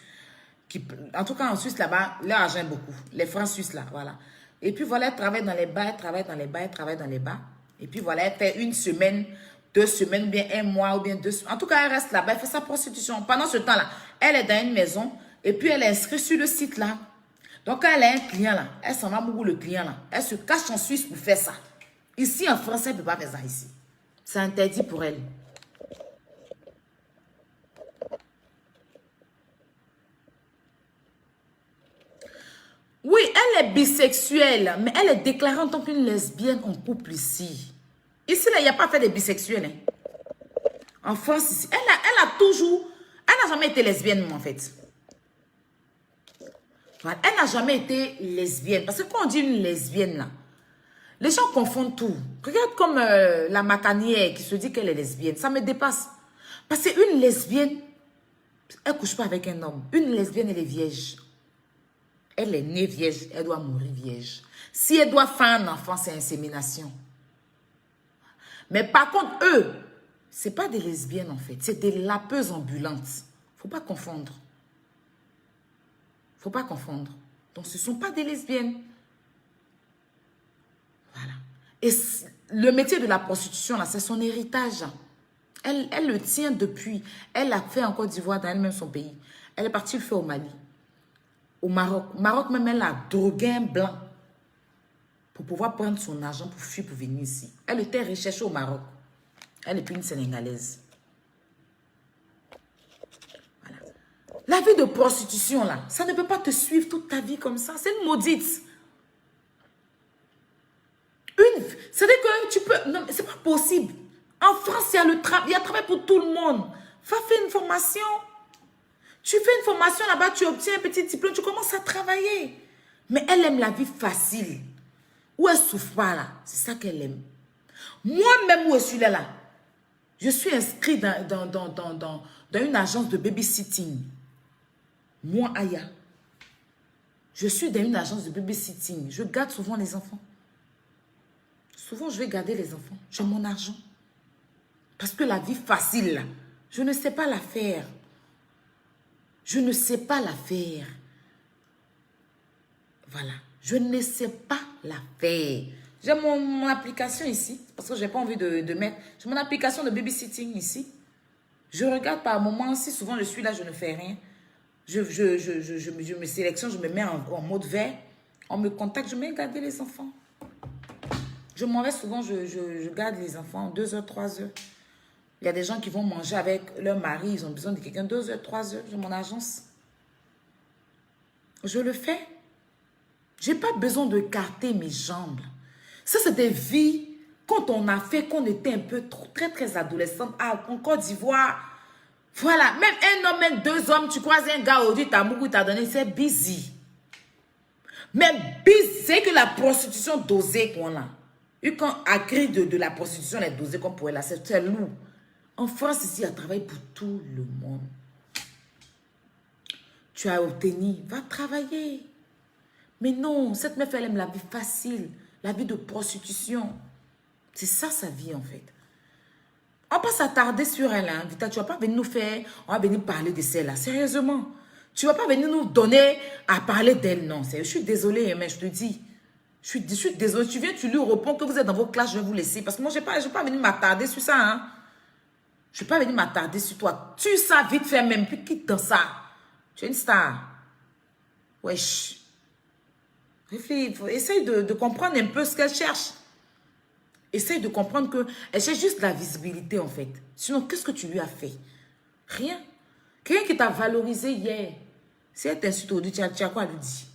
En tout cas, en Suisse là-bas, leur argent est beaucoup. Les francs suisses là, voilà. Et puis voilà, elle travaille dans les bars, elle travaille dans les bars, elle travaille dans les bars. Et puis voilà, elle fait une semaine, 2 semaines, ou bien un mois, ou bien 2 semaines. En tout cas, elle reste là-bas, elle fait sa prostitution. Pendant ce temps-là, elle est dans une maison, et puis elle est inscrite sur le site là. Donc, quand elle a un client là, elle s'en va beaucoup le client là. Elle se cache en Suisse pour faire ça. Ici, en France, elle ne peut pas faire ça ici. C'est interdit pour elle. Oui, elle est bisexuelle, mais elle est déclarée en tant qu'une lesbienne en couple ici. Ici, là, il n'y a pas fait de bisexuels. Hein. En France, ici, elle a toujours... Elle n'a jamais été lesbienne, en fait. Voilà, elle n'a jamais été lesbienne. Parce que quand on dit une lesbienne, là, les gens confondent tout. Regarde comme la macanière qui se dit qu'elle est lesbienne. Ça me dépasse. Parce qu'une lesbienne, elle ne couche pas avec un homme. Une lesbienne, elle est vierge. Elle est née vierge, elle doit mourir vierge. Si elle doit faire un enfant, c'est insémination. Mais par contre, eux, ce n'est pas des lesbiennes en fait. C'est des lapeuses ambulantes. Il ne faut pas confondre. Il ne faut pas confondre. Donc, ce ne sont pas des lesbiennes. Voilà. Et le métier de la prostitution, là, c'est son héritage. Elle le tient depuis. Elle l'a fait en Côte d'Ivoire, dans elle-même son pays. Elle est partie le faire au Mali. Au Maroc. Au Maroc, même, elle a drogué un blanc pour pouvoir prendre son argent pour fuir, pour venir ici. Elle était recherchée au Maroc. Elle n'est plus une Sénégalaise. Voilà. La vie de prostitution, là, ça ne peut pas te suivre toute ta vie comme ça. C'est une maudite. C'est-à-dire que tu peux... Non, c'est pas possible. En France, il y a travail pour tout le monde. Va faire une formation. Tu fais une formation là-bas, tu obtiens un petit diplôme, tu commences à travailler. Mais elle aime la vie facile. Où elle ne souffre pas là. C'est ça qu'elle aime. Moi-même où je suis là, je suis inscrite dans une agence de babysitting. Moi, Aya. Je suis dans une agence de babysitting. Je garde souvent les enfants. Souvent, je vais garder les enfants. J'ai mon argent. Parce que la vie facile, là, je ne sais pas la faire. Je ne sais pas la faire. Voilà. Je ne sais pas la faire. J'ai mon application ici. Parce que je n'ai pas envie de mettre... J'ai mon application de babysitting ici. Je regarde par moment. Si souvent je suis là, je ne fais rien. Je me sélectionne, je me mets en mode vert. On me contacte, je mets garder les enfants. Je m'en vais souvent, je garde les enfants 2 heures, 3 heures. Il y a des gens qui vont manger avec leur mari, ils ont besoin de quelqu'un 2 heures, 3 heures. J'ai mon agence. Je le fais. Je n'ai pas besoin de carter mes jambes. Ça, c'est des vies quand on a fait, qu'on était un peu très adolescente. Ah, en Côte d'Ivoire. Voilà. Même un homme, même 2 hommes, tu croises un gars aujourd'hui, t'as beaucoup, t'as donné, c'est busy. Mais busy, c'est que la prostitution dosée qu'on a. Et quand à cri de la prostitution, elle est dosée comme pour elle, c'est lourd. En France, ici, elle travaille pour tout le monde. Tu as obtenu, va travailler. Mais non, cette meuf, elle aime la vie facile, la vie de prostitution. C'est ça, sa vie, en fait. On va pas s'attarder sur elle, hein, Vita. Tu vas pas venir nous faire, on va venir parler de celle-là, sérieusement. Tu vas pas venir nous donner à parler d'elle, non. Je suis désolée, mais je te dis. Je suis désolée. Tu viens, tu lui réponds que vous êtes dans vos classes, je vais vous laisser. Parce que moi, je ne vais pas venir m'attarder sur ça, hein. Je ne vais pas venir m'attarder sur toi. Tu sais vite faire même, puis quitte dans ça. Tu es une star. Wesh. Réfléchis, essaye de comprendre un peu ce qu'elle cherche. Essaye de comprendre qu'elle cherche juste la visibilité, en fait. Sinon, qu'est-ce que tu lui as fait? Rien. Quelqu'un qui t'a valorisé hier. Si elle t'insulte aujourd'hui, tu as quoi à lui dire?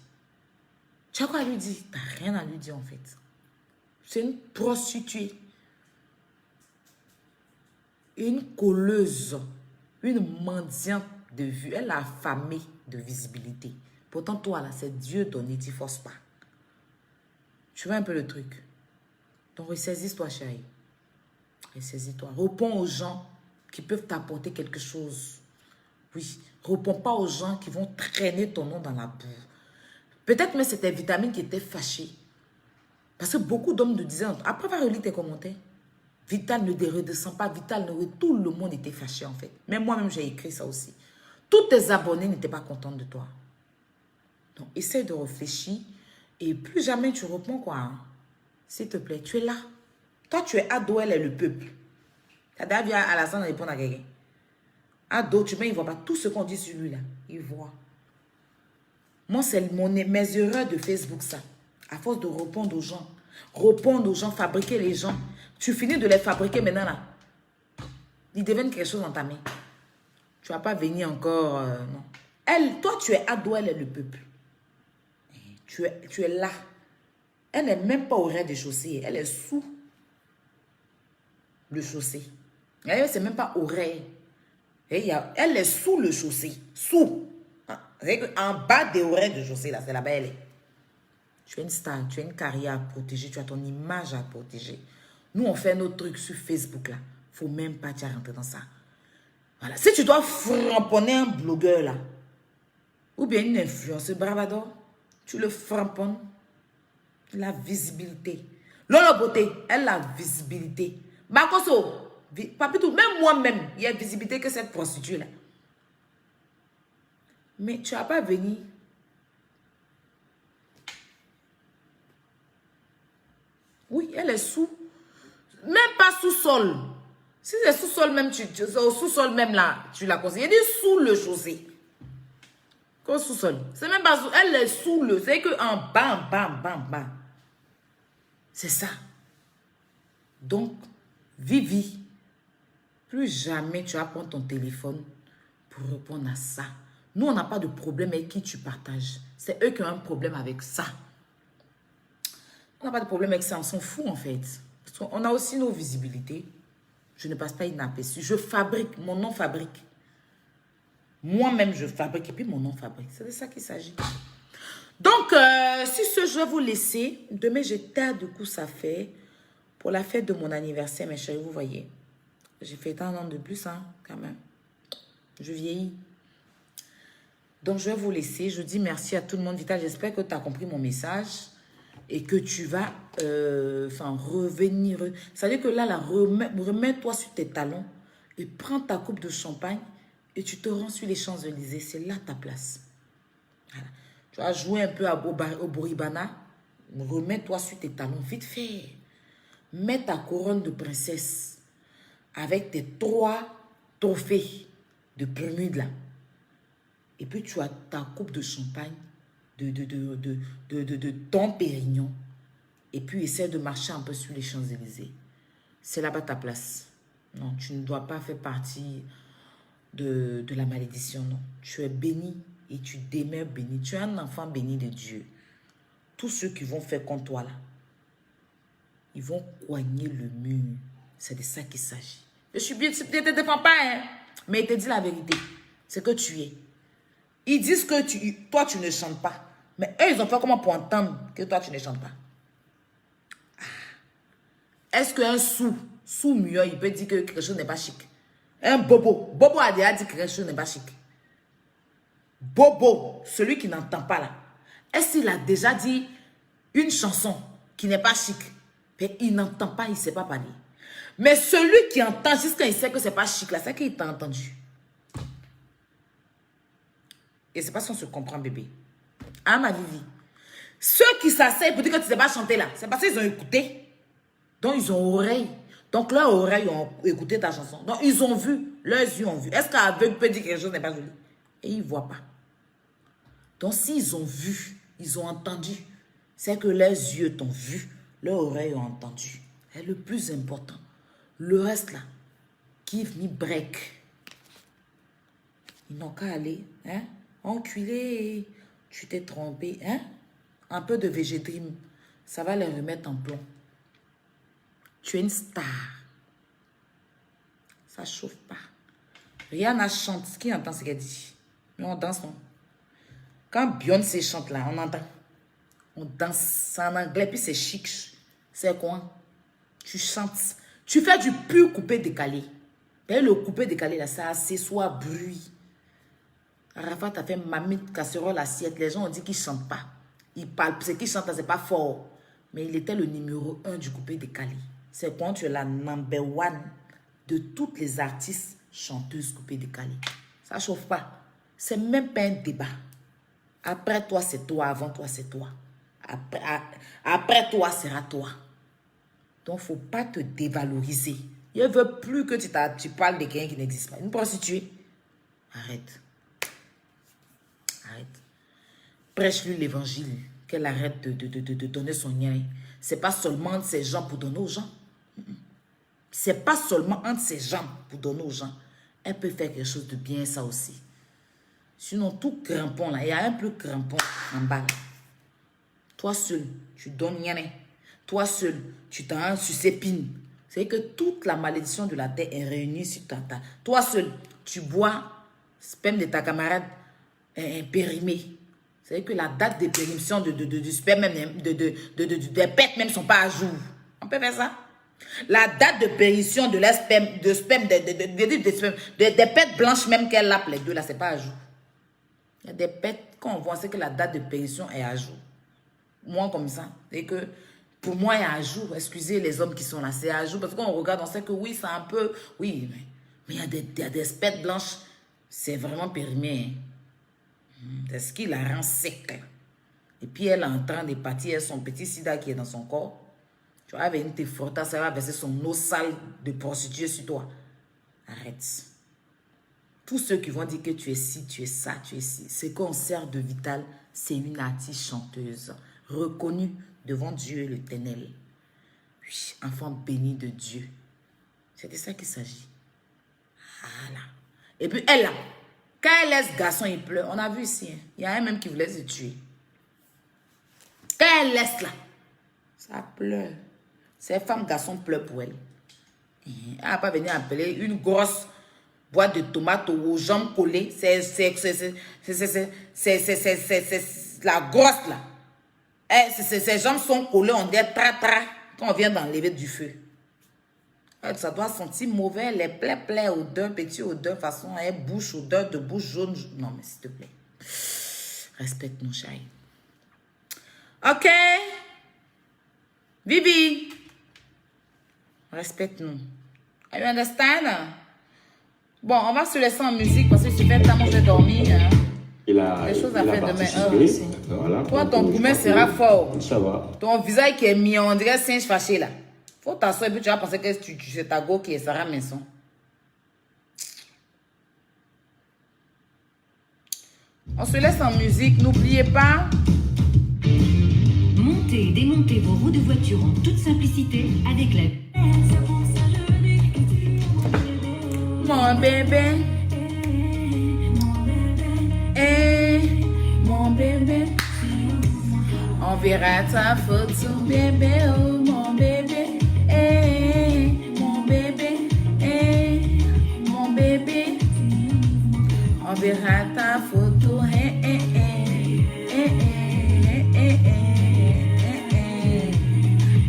Tu as quoi à lui dire? Tu n'as rien à lui dire, en fait. C'est une prostituée. Une colleuse. Une mendiante de vue. Elle a affamé de visibilité. Pourtant, toi, là, c'est Dieu donné, tu ne forces pas. Tu vois un peu le truc. Donc, ressaisis-toi, chérie. Ressaisis-toi. Réponds aux gens qui peuvent t'apporter quelque chose. Oui. Réponds pas aux gens qui vont traîner ton nom dans la boue. Peut-être même c'était Vitamine qui était fâchée. Parce que beaucoup d'hommes nous disaient, après avoir relu tes commentaires, Vital ne redescend pas, tout le monde était fâché en fait. Même moi-même, j'ai écrit ça aussi. Tous tes abonnés n'étaient pas contents de toi. Donc, essaie de réfléchir et plus jamais tu réponds quoi. Hein? S'il te plaît, tu es là. Toi, tu es Ado, elle est le peuple. Tu as d'ailleurs à la salle répondre à quelqu'un. Ado, tu mets, il ne voit pas tout ce qu'on dit sur lui là. Il voit. Moi, c'est mes erreurs de Facebook, ça. À force de répondre aux gens, fabriquer les gens. Tu finis de les fabriquer maintenant là. Ils deviennent quelque chose dans ta main. Tu ne vas pas venir encore, non. Toi, tu es Ado, elle est le peuple. Tu es là. Elle n'est même pas au rez-de-chaussée. Elle est sous le chaussée. C'est même pas au rez. Elle est sous le chaussée. Sous. En bas des oreilles de chaussée, là, c'est là-bas elle est. Tu es une star, tu as une carrière à protéger, tu as ton image à protéger. Nous, on fait nos trucs sur Facebook, là. Faut même pas t'y rentrer dans ça. Voilà. Si tu dois framponner un blogueur, là, ou bien une influenceuse bravador, tu le framponnes. La visibilité. Lolo Beauté, elle a la visibilité. Bakoso, papitou, même moi-même, il y a visibilité que cette prostituée-là. Mais tu n'as pas venu. Oui, elle est sous. Même pas sous-sol. Si c'est sous-sol même, au sous-sol même là, tu l'as conseillé. Elle est sous le chaussée. Qu'au sous-sol. C'est même pas sous. Elle est sous le. C'est qu'en bas. C'est ça. Donc, Vivi, plus jamais tu vas prendre ton téléphone pour répondre à ça. Nous, on n'a pas de problème avec qui tu partages. C'est eux qui ont un problème avec ça. On n'a pas de problème avec ça. On s'en fout, en fait. Parce qu'on a aussi nos visibilités. Je ne passe pas inaperçu. Je fabrique. Mon nom fabrique. Moi-même, je fabrique. Et puis, mon nom fabrique. C'est de ça qu'il s'agit. Donc, sur ce, je vais vous laisser. Demain, j'ai tas de coups à faire pour la fête de mon anniversaire, mes chéris. Vous voyez. J'ai fait un an de plus, hein, quand même. Je vieillis. Donc, je vais vous laisser. Je dis merci à tout le monde. Vital, j'espère que tu as compris mon message et que tu vas revenir. C'est-à-dire que là, remets-toi sur tes talons et prends ta coupe de champagne et tu te rends sur les Champs-Élysées. C'est là ta place. Voilà. Tu vas jouer un peu au Boribana. Remets-toi sur tes talons. Vite fait. Mets ta couronne de princesse avec tes 3 trophées de Bermude là. Et puis, tu as ta coupe de champagne de Dom Pérignon. Et puis, essaie de marcher un peu sur les Champs-Élysées. C'est là-bas ta place. Non, tu ne dois pas faire partie de la malédiction, non. Tu es béni et tu demeures béni. Tu es un enfant béni de Dieu. Tous ceux qui vont faire comme toi, là, ils vont coigner le mur. C'est de ça qu'il s'agit. Je suis bien, je ne te défends pas, hein, mais il te dit la vérité. C'est que tu es. Ils disent que toi, tu ne chantes pas. Mais eux, ils ont fait comment pour entendre que toi, tu ne chantes pas? Est-ce qu'un sous-mueur, il peut dire que quelque chose n'est pas chic? Un bobo. Bobo a déjà dit que quelque chose n'est pas chic. Bobo, celui qui n'entend pas là. Est-ce qu'il a déjà dit une chanson qui n'est pas chic? Mais il n'entend pas, il ne sait pas parler. Mais celui qui entend, jusqu'à il sait que ce n'est pas chic là, c'est qu'il t'a entendu. Et c'est parce qu'on se comprend, bébé. Hein, ma Vivi? Ceux qui s'asseyent pour dire que tu ne sais pas chanter là, c'est parce qu'ils ont écouté. Donc, ils ont oreille. Donc, leurs oreilles ont écouté ta chanson. Donc, ils ont vu. Leurs yeux ont vu. Est-ce qu'aveugle peut dire que quelque chose n'est pas joli? Et ils ne voient pas. Donc, s'ils ont vu, ils ont entendu, c'est que leurs yeux t'ont vu, leurs oreilles ont entendu. C'est le plus important. Le reste là, give me break. Ils n'ont qu'à aller, hein? Enculé, tu t'es trompé, hein? Un peu de végédream, ça va les remettre en plomb. Tu es une star. Ça chauffe pas. Rihanna chante, qui entend ce qu'elle dit? Mais on danse, non? Quand Beyoncé chante là, on entend. On danse, c'est en anglais, puis c'est chic. C'est quoi? Tu chantes. Tu fais du pur coupé-décalé. Et le coupé-décalé là, ça accessoire bruit. Arafat a fait mamite, casserole, assiette. Les gens ont dit qu'il ne chante pas. Il parle, ce qu'il chante, c'est pas fort. Mais il était le numéro 1 du coupé-décalé. C'est quand tu es la number 1 de toutes les artistes chanteuses coupé-décalé. Ça ne chauffe pas. C'est même pas un débat. Après toi, c'est toi. Avant toi, c'est toi. Après toi, sera toi. Donc, il ne faut pas te dévaloriser. Il ne veut plus que tu parles de quelqu'un qui n'existe pas. Une prostituée. Arrête. Arrête. Prêche-lui l'évangile. Qu'elle arrête de donner son lien. Ce n'est pas seulement entre ces gens pour donner aux gens. Ce n'est pas seulement entre ces gens pour donner aux gens. Elle peut faire quelque chose de bien, ça aussi. Sinon, tout crampon là, il y a un peu crampon en bas. Là. Toi seul, tu donnes rien. Toi seul, tu t'en susépines. C'est que toute la malédiction de la terre est réunie sur ta table. Toi seul, tu bois sperme de ta camarade périmé. C'est que la date de péremption du sperme, même, des pètes même ne sont pas à jour. On peut faire ça? La date de pérition de sperme, des pètes blanches même qu'elle a, les deux là, c'est pas à jour. Il y a des pètes, quand on voit, c'est que la date de pérition est à jour. Moi, comme ça, c'est que pour moi, il y a à jour. Excusez les hommes qui sont là, c'est à jour. Parce qu'on regarde, on sait que oui, c'est un peu. Oui, mais il y a des pètes blanches, c'est vraiment périmé. C'est ce qui la rend sec. Et puis, elle est en train de partir son petit sida qui est dans son corps. Tu vas venir te frotter, ça va verser son eau sale de prostituée sur toi. Arrête. Tous ceux qui vont dire que tu es ci, tu es ça, tu es ci. Ce qu'on sert de vital, c'est une artiste chanteuse, reconnue devant Dieu l'Éternel. Oui, enfant béni de Dieu. C'est de ça qu'il s'agit. Voilà. Et puis elle, là, quand elle laisse garçon, il pleure. On a vu ici, hein, il y a un même qui voulait se tuer. Quand elle laisse là, ça pleure. Ces femmes, garçons pleurent pour elle. Elle n'a pas venu appeler une grosse boîte de tomates aux jambes collées. C'est la grosse là. Ses jambes sont collées, on dit tra quand on vient d'enlever du feu. Ça doit sentir mauvais, les plaies, odeur, petit odeur, façon, bouche, odeur de bouche jaune. Non, mais s'il te plaît. Respecte-nous, chérie. Ok. Bibi. Respecte-nous. You understand? Bon, on va se laisser en musique parce que c'est fait tellement que je vais dormir. Hein. Des choses à faire demain. Voilà, toi, ton poumon sera fort. Ça va. Ton visage qui est mis, on dirait singe fâché là. Faut t'asseoir et puis tu vas penser que c'est ta go qui est Sarah Maison. On se laisse en musique. N'oubliez pas. Montez et démontez vos roues de voiture en toute simplicité avec la... Mon bébé. Mon bébé. On verra ta photo, bébé. Oh, mon bébé. Mon bébé. Mon bébé. On verra ta photo.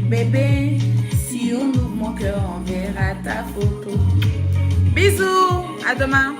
Bébé, si on ouvre mon cœur, on verra ta photo. Bisous, à demain.